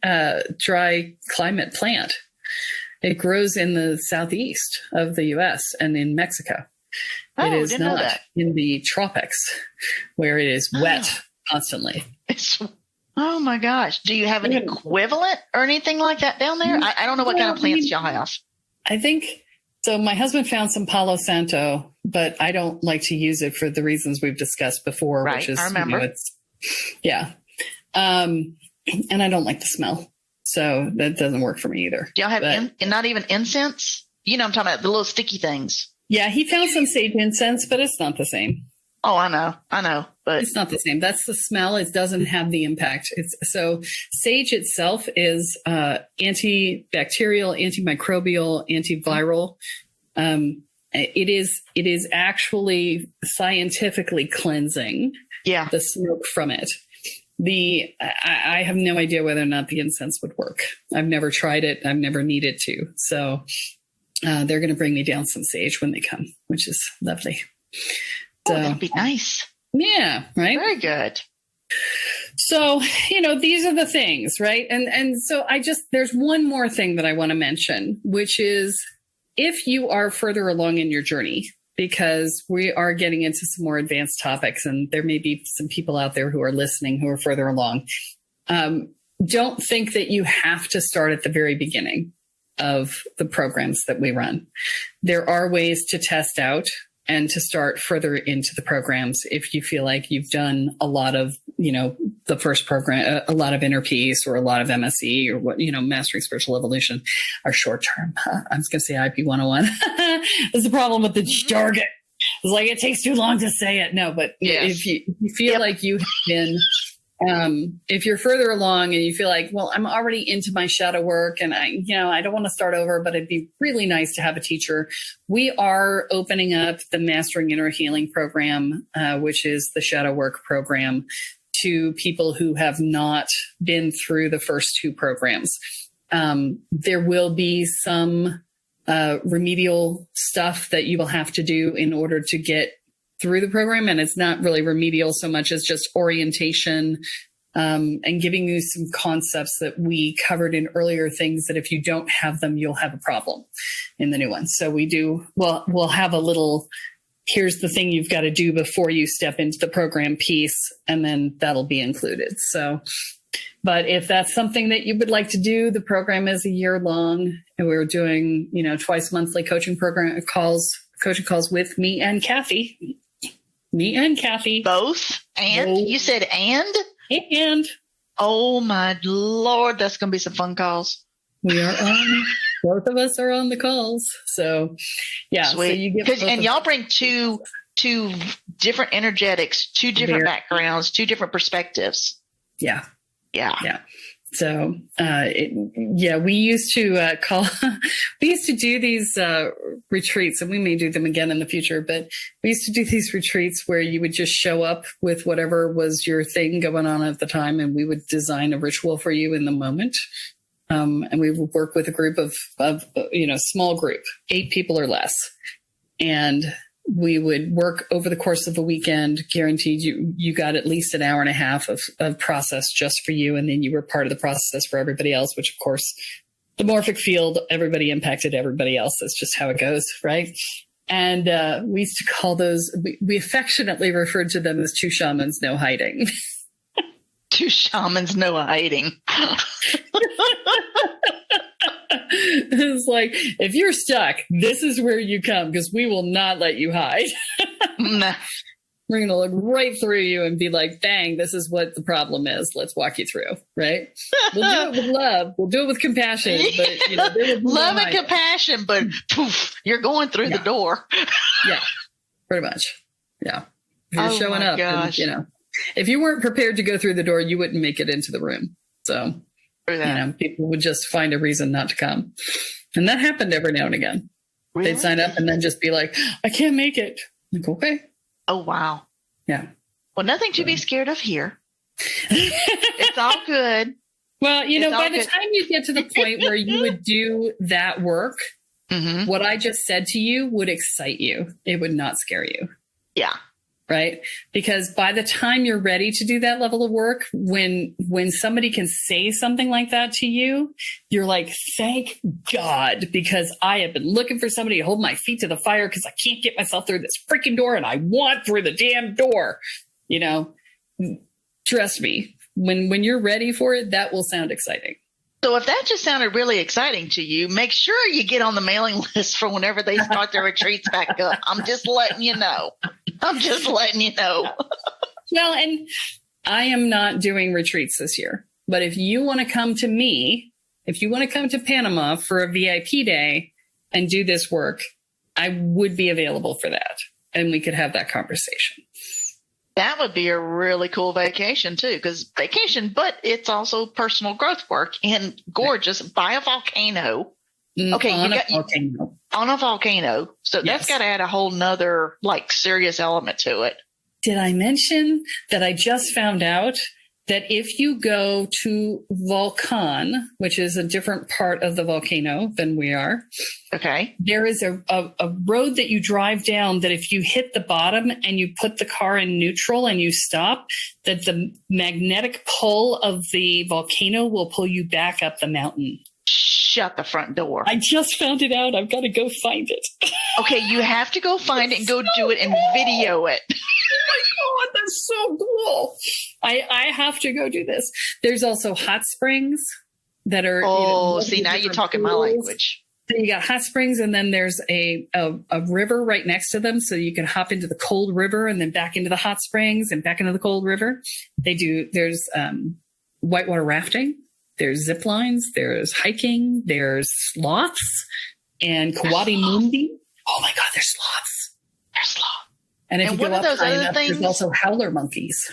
climate plant. It grows in the southeast of the U.S. and in Mexico. It is not in the tropics where it is wet constantly. Oh my gosh. Do you have an equivalent or anything like that down there? I don't know what kind of plants y'all have. I think so. My husband found some Palo Santo, but I don't like to use it for the reasons we've discussed before, right, which is, I remember. Yeah. And I don't like the smell. So that doesn't work for me either. Do y'all have not even incense? I'm talking about the little sticky things. Yeah, he found some sage incense, but it's not the same. Oh, I know, but it's not the same. That's the smell. It doesn't have the impact. So sage itself is antibacterial, antimicrobial, antiviral. It is actually scientifically cleansing. Yeah, the smoke from it. I have no idea whether or not the incense would work. I've never tried it. I've never needed to. So they're going to bring me down some sage when they come, which is lovely. So, that'd be nice. Yeah. Right. Very good. So, these are the things, right? And so there's one more thing that I want to mention, which is if you are further along in your journey, because we are getting into some more advanced topics, and there may be some people out there who are listening who are further along. Don't think that you have to start at the very beginning of the programs that we run. There are ways to test out and to start further into the programs if you feel like you've done a lot of, the first program, a lot of inner peace or a lot of MSE or what, mastering spiritual evolution are short term. I was going to say IP 101. That's the problem with the jargon. It's like, it takes too long to say it. No, but if you feel like you have been, if you're further along and you feel like, well, I'm already into my shadow work and I don't want to start over, but it'd be really nice to have a teacher. We are opening up the Mastering Inner Healing program, which is the shadow work program, to people who have not been through the first two programs. There will be some remedial stuff that you will have to do in order to get through the program. And it's not really remedial so much as just orientation, and giving you some concepts that we covered in earlier things that if you don't have them, you'll have a problem in the new one. So we'll have a little, here's the thing you've got to do before you step into the program piece, and then that'll be included. So, but if that's something that you would like to do, the program is a year long, and we're doing, twice monthly coaching calls with me and Kathy. Both? And? You said and? And. Oh, my Lord. That's going to be some fun calls. We are on. Both of us are on the calls. So, yeah. Sweet. So you get and y'all bring two different energetics, two different backgrounds, two different perspectives. Yeah. Yeah. So, we used to we used to do these retreats, and we may do them again in the future, but we used to do these retreats where you would just show up with whatever was your thing going on at the time, and we would design a ritual for you in the moment. And we would work with a group of small group, 8 people or less. And we would work over the course of a weekend, guaranteed you got at least an hour and a half of process just for you. And then you were part of the process for everybody else, which of course, the morphic field, everybody impacted everybody else. That's just how it goes. Right. And, we used to call those, we affectionately referred to them as 2 shamans, no hiding. 2 shamans, no hiding. It's like, if you're stuck, this is where you come, because we will not let you hide. Nah. We're going to look right through you and be like, bang, this is what the problem is. Let's walk you through, right? We'll do it with love. We'll do it with compassion. But, love and compassion, but poof, you're going through the door. Yeah, pretty much. Yeah. If you're showing up, and, if you weren't prepared to go through the door, you wouldn't make it into the room. So, people would just find a reason not to come. And that happened every now and again. Really? They'd sign up and then just be like, I can't make it. Like, okay. Oh, wow. Yeah. Well, nothing to be scared of here. It's all good. Well, by the time you get to the point where you would do that work, what I just said to you would excite you. It would not scare you. Yeah. Right? Because by the time you're ready to do that level of work, when somebody can say something like that to you, you're like, thank God, because I have been looking for somebody to hold my feet to the fire because I can't get myself through this freaking door, and I want through the damn door. Trust me, when you're ready for it, that will sound exciting. So if that just sounded really exciting to you, make sure you get on the mailing list for whenever they start their retreats back up. I'm just letting you know. Well, and I am not doing retreats this year, but if you want to come to me, if you want to come to Panama for a VIP day and do this work, I would be available for that. And we could have that conversation. That would be a really cool vacation too, but it's also personal growth work in gorgeous by a volcano. Okay. On a volcano. So that's got to add a whole nother serious element to it. Did I mention that I just found out that if you go to Volcan, which is a different part of the volcano than we are. Okay. There is a road that you drive down that if you hit the bottom and you put the car in neutral and you stop, that the magnetic pull of the volcano will pull you back up the mountain. shut the front door. I just found it out. I've got to go find it. Okay, you have to go find it and go do it and video it. Oh my God, that's so cool. I have to go do this. There's also hot springs that are. Oh, see, now you're talking my language. So you got hot springs, and then there's a river right next to them, so you can hop into the cold river and then back into the hot springs and back into the cold river. There's whitewater rafting, there's zip lines, there's hiking, there's sloths and Kawadi Mundi. Oh my God, there's sloths. There's sloths. And if And you what go are up those high other enough, things? there's also howler monkeys.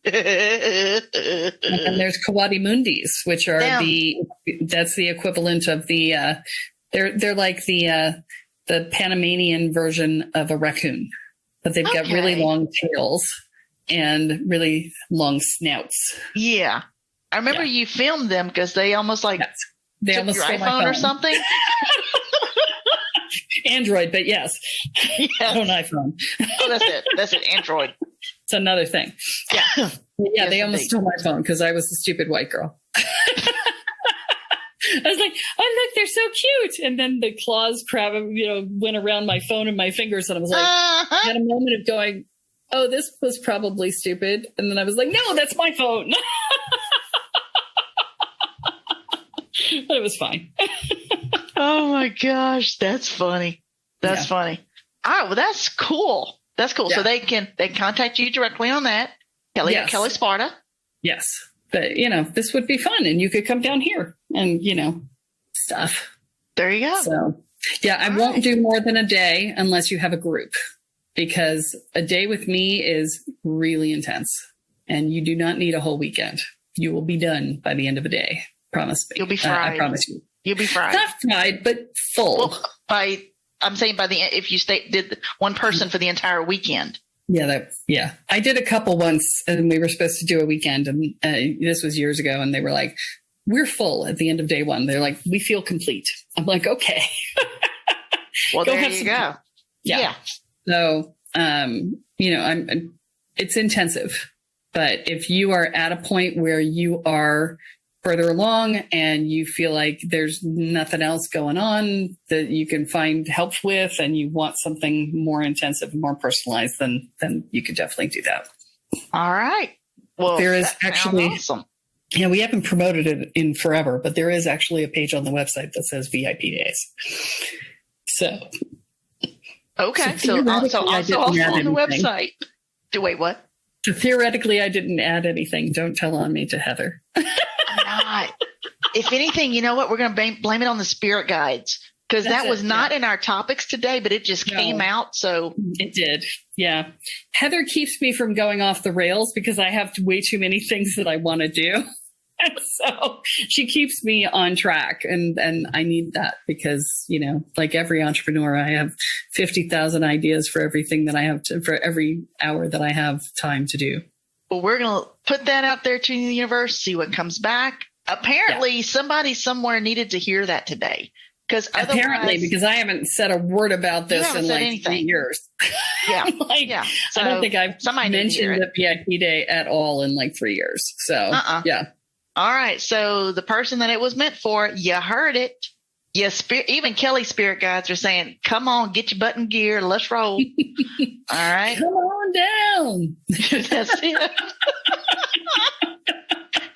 And there's Kawadi Mundis, which are that's the equivalent of the they're like the Panamanian version of a raccoon, but they've got really long tails and really long snouts. Yeah, I remember you filmed them because they almost like they took almost your stole my iPhone phone. or something. Android, but yes. I don't iPhone. Oh, that's it. That's it. Android. It's another thing. Yeah. Yeah, Yes, they almost stole my phone because I was the stupid white girl. I was like, oh, look, they're so cute. And then the claws went around my phone and my fingers. And I was like, I had a moment of going, oh, this was probably stupid. And then I was like, no, that's my phone. But it was fine. Oh my gosh, that's funny. That's funny. All right, well, that's cool. That's cool. Yeah. So they can contact you directly on that. Kelle Sparta. Yes. But, this would be fun. And you could come down here and, stuff. There you go. So, yeah, I won't do more than a day unless you have a group, because a day with me is really intense and you do not need a whole weekend. You will be done by the end of a day. Promise me. You'll be fried. I promise you. You'll be fried. Not fried, but full. Well, I'm saying by the end, if you did one person for the entire weekend. Yeah. I did a couple once, and we were supposed to do a weekend, and this was years ago, and they were like, we're full at the end of day one. They're like, we feel complete. I'm like, okay. Well, there you go. Yeah. So, it's intensive, but if you are at a point where you are further along and you feel like there's nothing else going on that you can find help with, and you want something more intensive and more personalized, then you could definitely do that. All right. Well, there is actually awesome. We haven't promoted it in forever, but there is actually a page on the website that says VIP days. So, okay. So also on the website. Wait, what? So theoretically, I didn't add anything. Don't tell on me to Heather. Not. If anything, you know what? We're going to blame it on the spirit guides, because that was not in our topics today, but it just came out. So it did. Yeah. Heather keeps me from going off the rails because I have way too many things that I want to do. And so she keeps me on track, and I need that because, like every entrepreneur, I have 50,000 ideas for everything that I have for every hour that I have time to do. Well, we're going to put that out there to the universe, see what comes back. Apparently, somebody somewhere needed to hear that today. Because I haven't said a word about this in like 3 years. Yeah. So I don't think I've mentioned the VIP day at all in like 3 years. So, yeah. All right. So the person that it was meant for, you heard it. Even Kelly's spirit guides are saying, come on, get your butt in gear. Let's roll. All right. Come on down. That's it.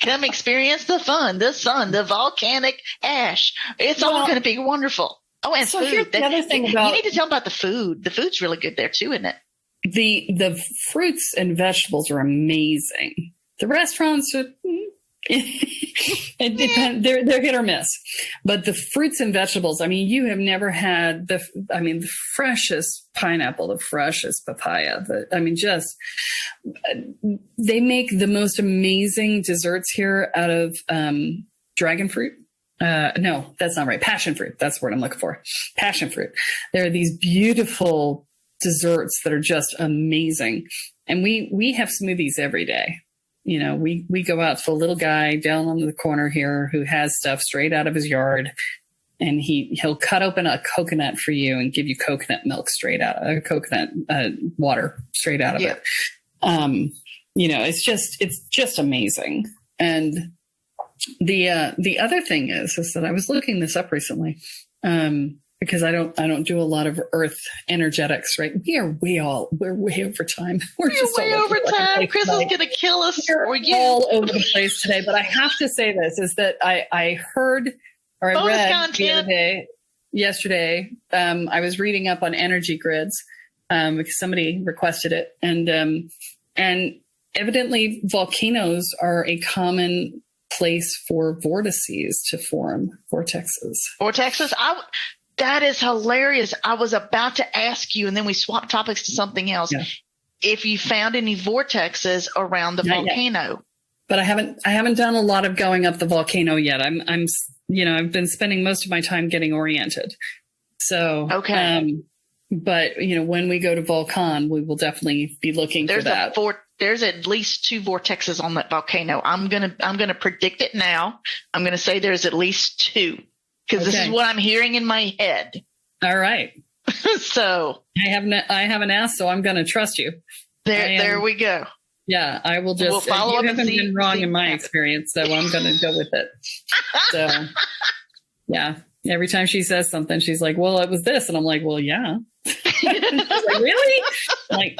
Come experience the fun, the sun, the volcanic ash. It's all going to be wonderful. Oh, and food. Here's the other thing about, you need to tell them about the food. The food's really good there too, isn't it? The fruits and vegetables are amazing. The restaurants are, it depends. They're hit or miss. But the fruits and vegetables, you have never had the freshest pineapple, the freshest papaya. They make the most amazing desserts here out of dragon fruit. No, that's not right. Passion fruit. That's the word I'm looking for. Passion fruit. There are these beautiful desserts that are just amazing. And we have smoothies every day. We go out to a little guy down on the corner here who has stuff straight out of his yard, and he'll cut open a coconut for you and give you coconut milk straight out of coconut water straight out of it. It's just amazing. And The other thing is that I was looking this up recently, because I don't do a lot of earth energetics, right? We're way over time. We're just way over time. Chris is going to kill us. We're all over the place today. But I have to say this is that I heard, or I bonus read content the other day, yesterday, I was reading up on energy grids, because somebody requested it. And evidently volcanoes are a common place for vortices to form, vortexes. That is hilarious. I was about to ask you, and then we swapped topics to something else. Yeah. If you found any vortexes around the volcano. Yet. But I haven't done a lot of going up the volcano yet. I've been spending most of my time getting oriented. So, okay. But when we go to Volcan, we will definitely be looking for that. There's at least 2 vortexes on that volcano. I'm gonna predict it now. I'm gonna say there's at least 2 because this is what I'm hearing in my head. All right. So I haven't asked, so I'm gonna trust you. There we go. Yeah, I will just. We'll follow up. You haven't been wrong in my experience, so I'm gonna go with it. So, yeah. Every time she says something, she's like, "Well, it was this," and I'm like, "Well, yeah." She's like, really? I'm like,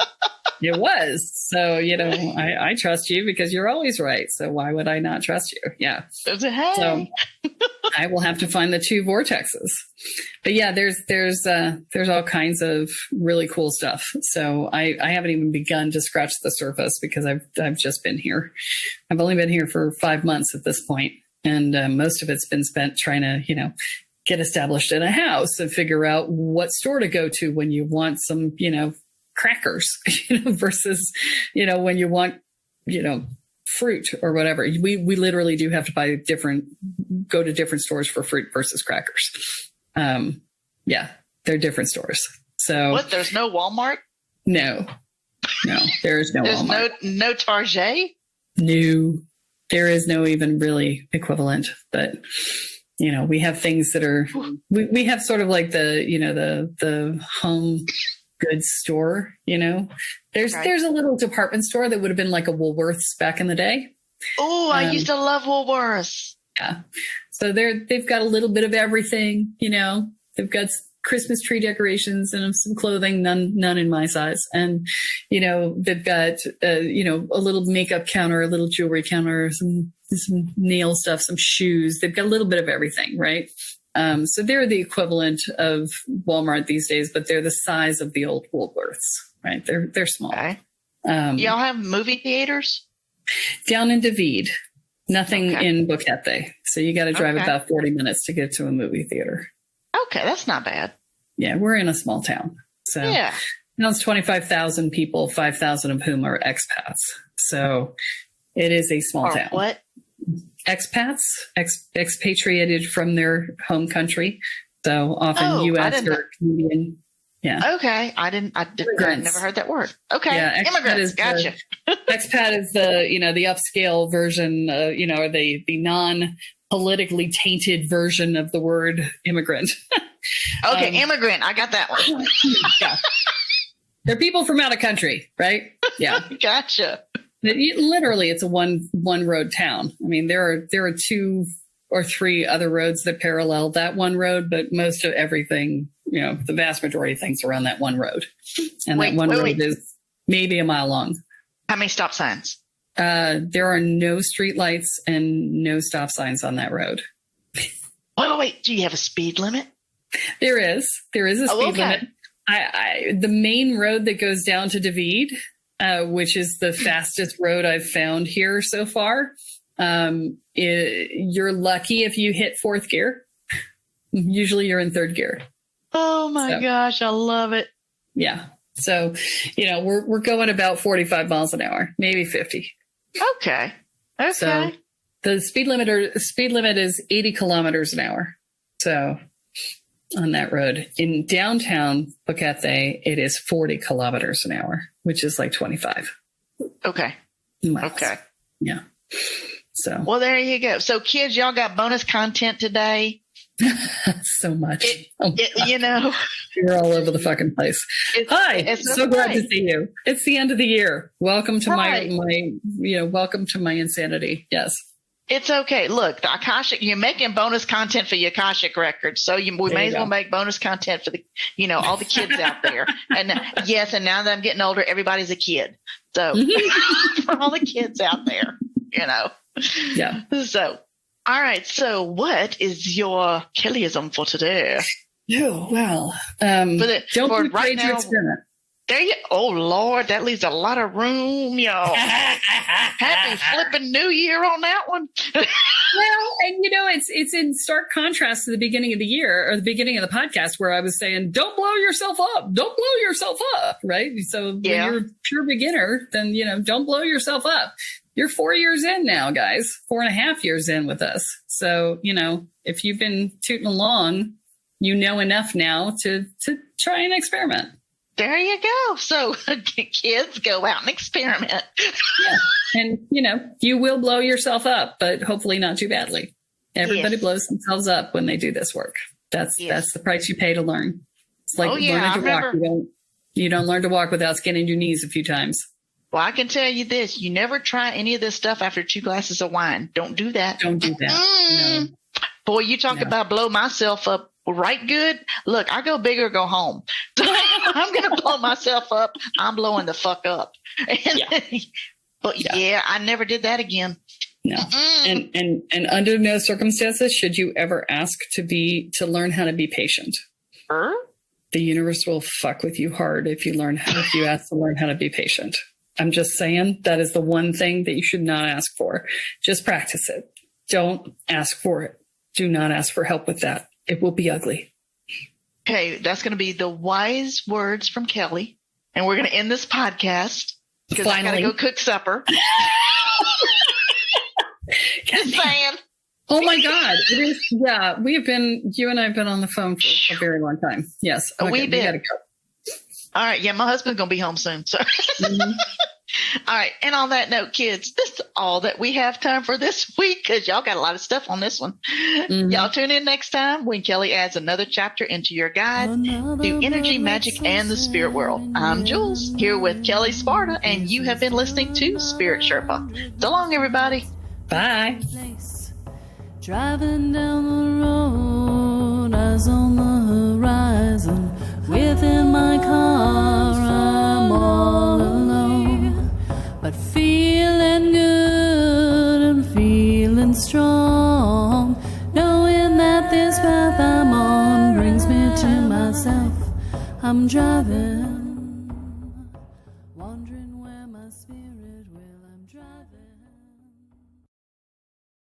it was. So, I trust you because you're always right. So why would I not trust you? Yeah. So I will have to find the 2 vortexes. But yeah, there's all kinds of really cool stuff. So I haven't even begun to scratch the surface because I've just been here. I've only been here for 5 months at this point, and most of it's been spent trying to, get established in a house and figure out what store to go to when you want some, crackers, versus, when you want, fruit or whatever. We literally do have to go to different stores for fruit versus crackers. Yeah, they're different stores. So what? There's no Walmart? No, there is no Walmart. No Target? No, there is no even really equivalent, but we have things that are, we have sort of like the home goods store, there's a little department store that would have been like a Woolworths back in the day. Oh, I used to love Woolworths. Yeah. So they've got a little bit of everything, they've got Christmas tree decorations and some clothing, none in my size. And, they've got, a little makeup counter, a little jewelry counter, some nail stuff, some shoes. They've got a little bit of everything, right? So they're the equivalent of Walmart these days, but they're the size of the old Woolworths, right? They're small. Okay. Y'all have movie theaters? Down in David, nothing in Bouquet. So you got to drive about 40 minutes to get to a movie theater. Okay, that's not bad. Yeah, we're in a small town. So yeah. Now it's 25,000 people, 5,000 of whom are expats. So it is a small town. What? Expats, expatriated from their home country. So often U.S. or Canadian. Yeah. Okay. I never heard that word. Okay. Yeah, immigrants. Gotcha. Expat is the upscale version, or the non-politically tainted version of the word immigrant. Okay. Immigrant. I got that one. Yeah. They're people from out of country, right? Yeah. Gotcha. Literally, it's a one road town. I mean, there are 2 or 3 other roads that parallel that one road, but most of everything, the vast majority of things are on that one road. And that one road is maybe a mile long. How many stop signs? There are no street lights and no stop signs on that road. Wait. Do you have a speed limit? There is a speed limit. The main road that goes down to David, which is the fastest road I've found here so far. You're lucky if you hit 4th gear. Usually you're in 3rd gear. Oh my gosh. I love it. Yeah. So, we're going about 45 miles an hour, maybe 50. Okay. So the speed limit is 80 kilometers an hour. So on that road in downtown Bouquet, it is 40 kilometers an hour, which is like 25. Okay. Miles. Okay. Yeah. So, well, there you go. So kids, y'all got bonus content today. So much. You're all over the fucking place. Hi. So glad to see you. It's the end of the year. Welcome to my welcome to my insanity. Yes. It's okay. Look, the Akashic, you're making bonus content for your Akashic Records. So we may as well make bonus content for the, all the kids out there. And yes, and now that I'm getting older, everybody's a kid. So for all the kids out there, Yeah. So, all right. So what is your Kellyism for today? Oh, well, don't be afraid to experiment. There you. Oh Lord, that leaves a lot of room, y'all. Happy flipping New Year on that one. Well, and it's in stark contrast to the beginning of the year or the beginning of the podcast where I was saying, "Don't blow yourself up. Don't blow yourself up." Right. So when you're a pure beginner, then don't blow yourself up. You're 4 years in now, guys. 4.5 years in with us. So if you've been tooting along, you know enough now to try and experiment. There you go. So kids, go out and experiment. Yeah. And, you will blow yourself up, but hopefully not too badly. Everybody blows themselves up when they do this work. That's the price you pay to learn. It's like learning to walk. You don't learn to walk without skinning your knees a few times. Well, I can tell you this. You never try any of this stuff after 2 glasses of wine. Don't do that. Don't do that. No. Boy, you talk about blow myself up right good. Look, I go big or go home. I'm going to blow myself up. I'm blowing the fuck up. But I never did that again. No. And under no circumstances should you ever ask to learn how to be patient. The universe will fuck with you hard if you ask to learn how to be patient. I'm just saying that is the one thing that you should not ask for. Just practice it. Don't ask for it. Do not ask for help with that. It will be ugly. Okay, that's going to be the wise words from Kelly. And we're going to end this podcast because I got to go cook supper. Just saying. Oh my God. It is. Yeah, you and I have been on the phone for a very long time. Yes. Okay, we gotta go. All right. Yeah, my husband's going to be home soon. So. All right. And on that note, kids, this is all that we have time for this week because y'all got a lot of stuff on this one. Y'all tune in next time when Kelly adds another chapter into your guide to energy, magic, and the spirit world. I'm Jules here with Kelle Sparta, and you have been listening to Spirit Sherpa. So long, everybody. Bye. Driving down the road, eyes on the horizon. Within my car, I'm all alone, but feeling good and feeling strong, knowing that this path I'm on brings me to myself. I'm driving, wondering where my spirit will. I'm driving.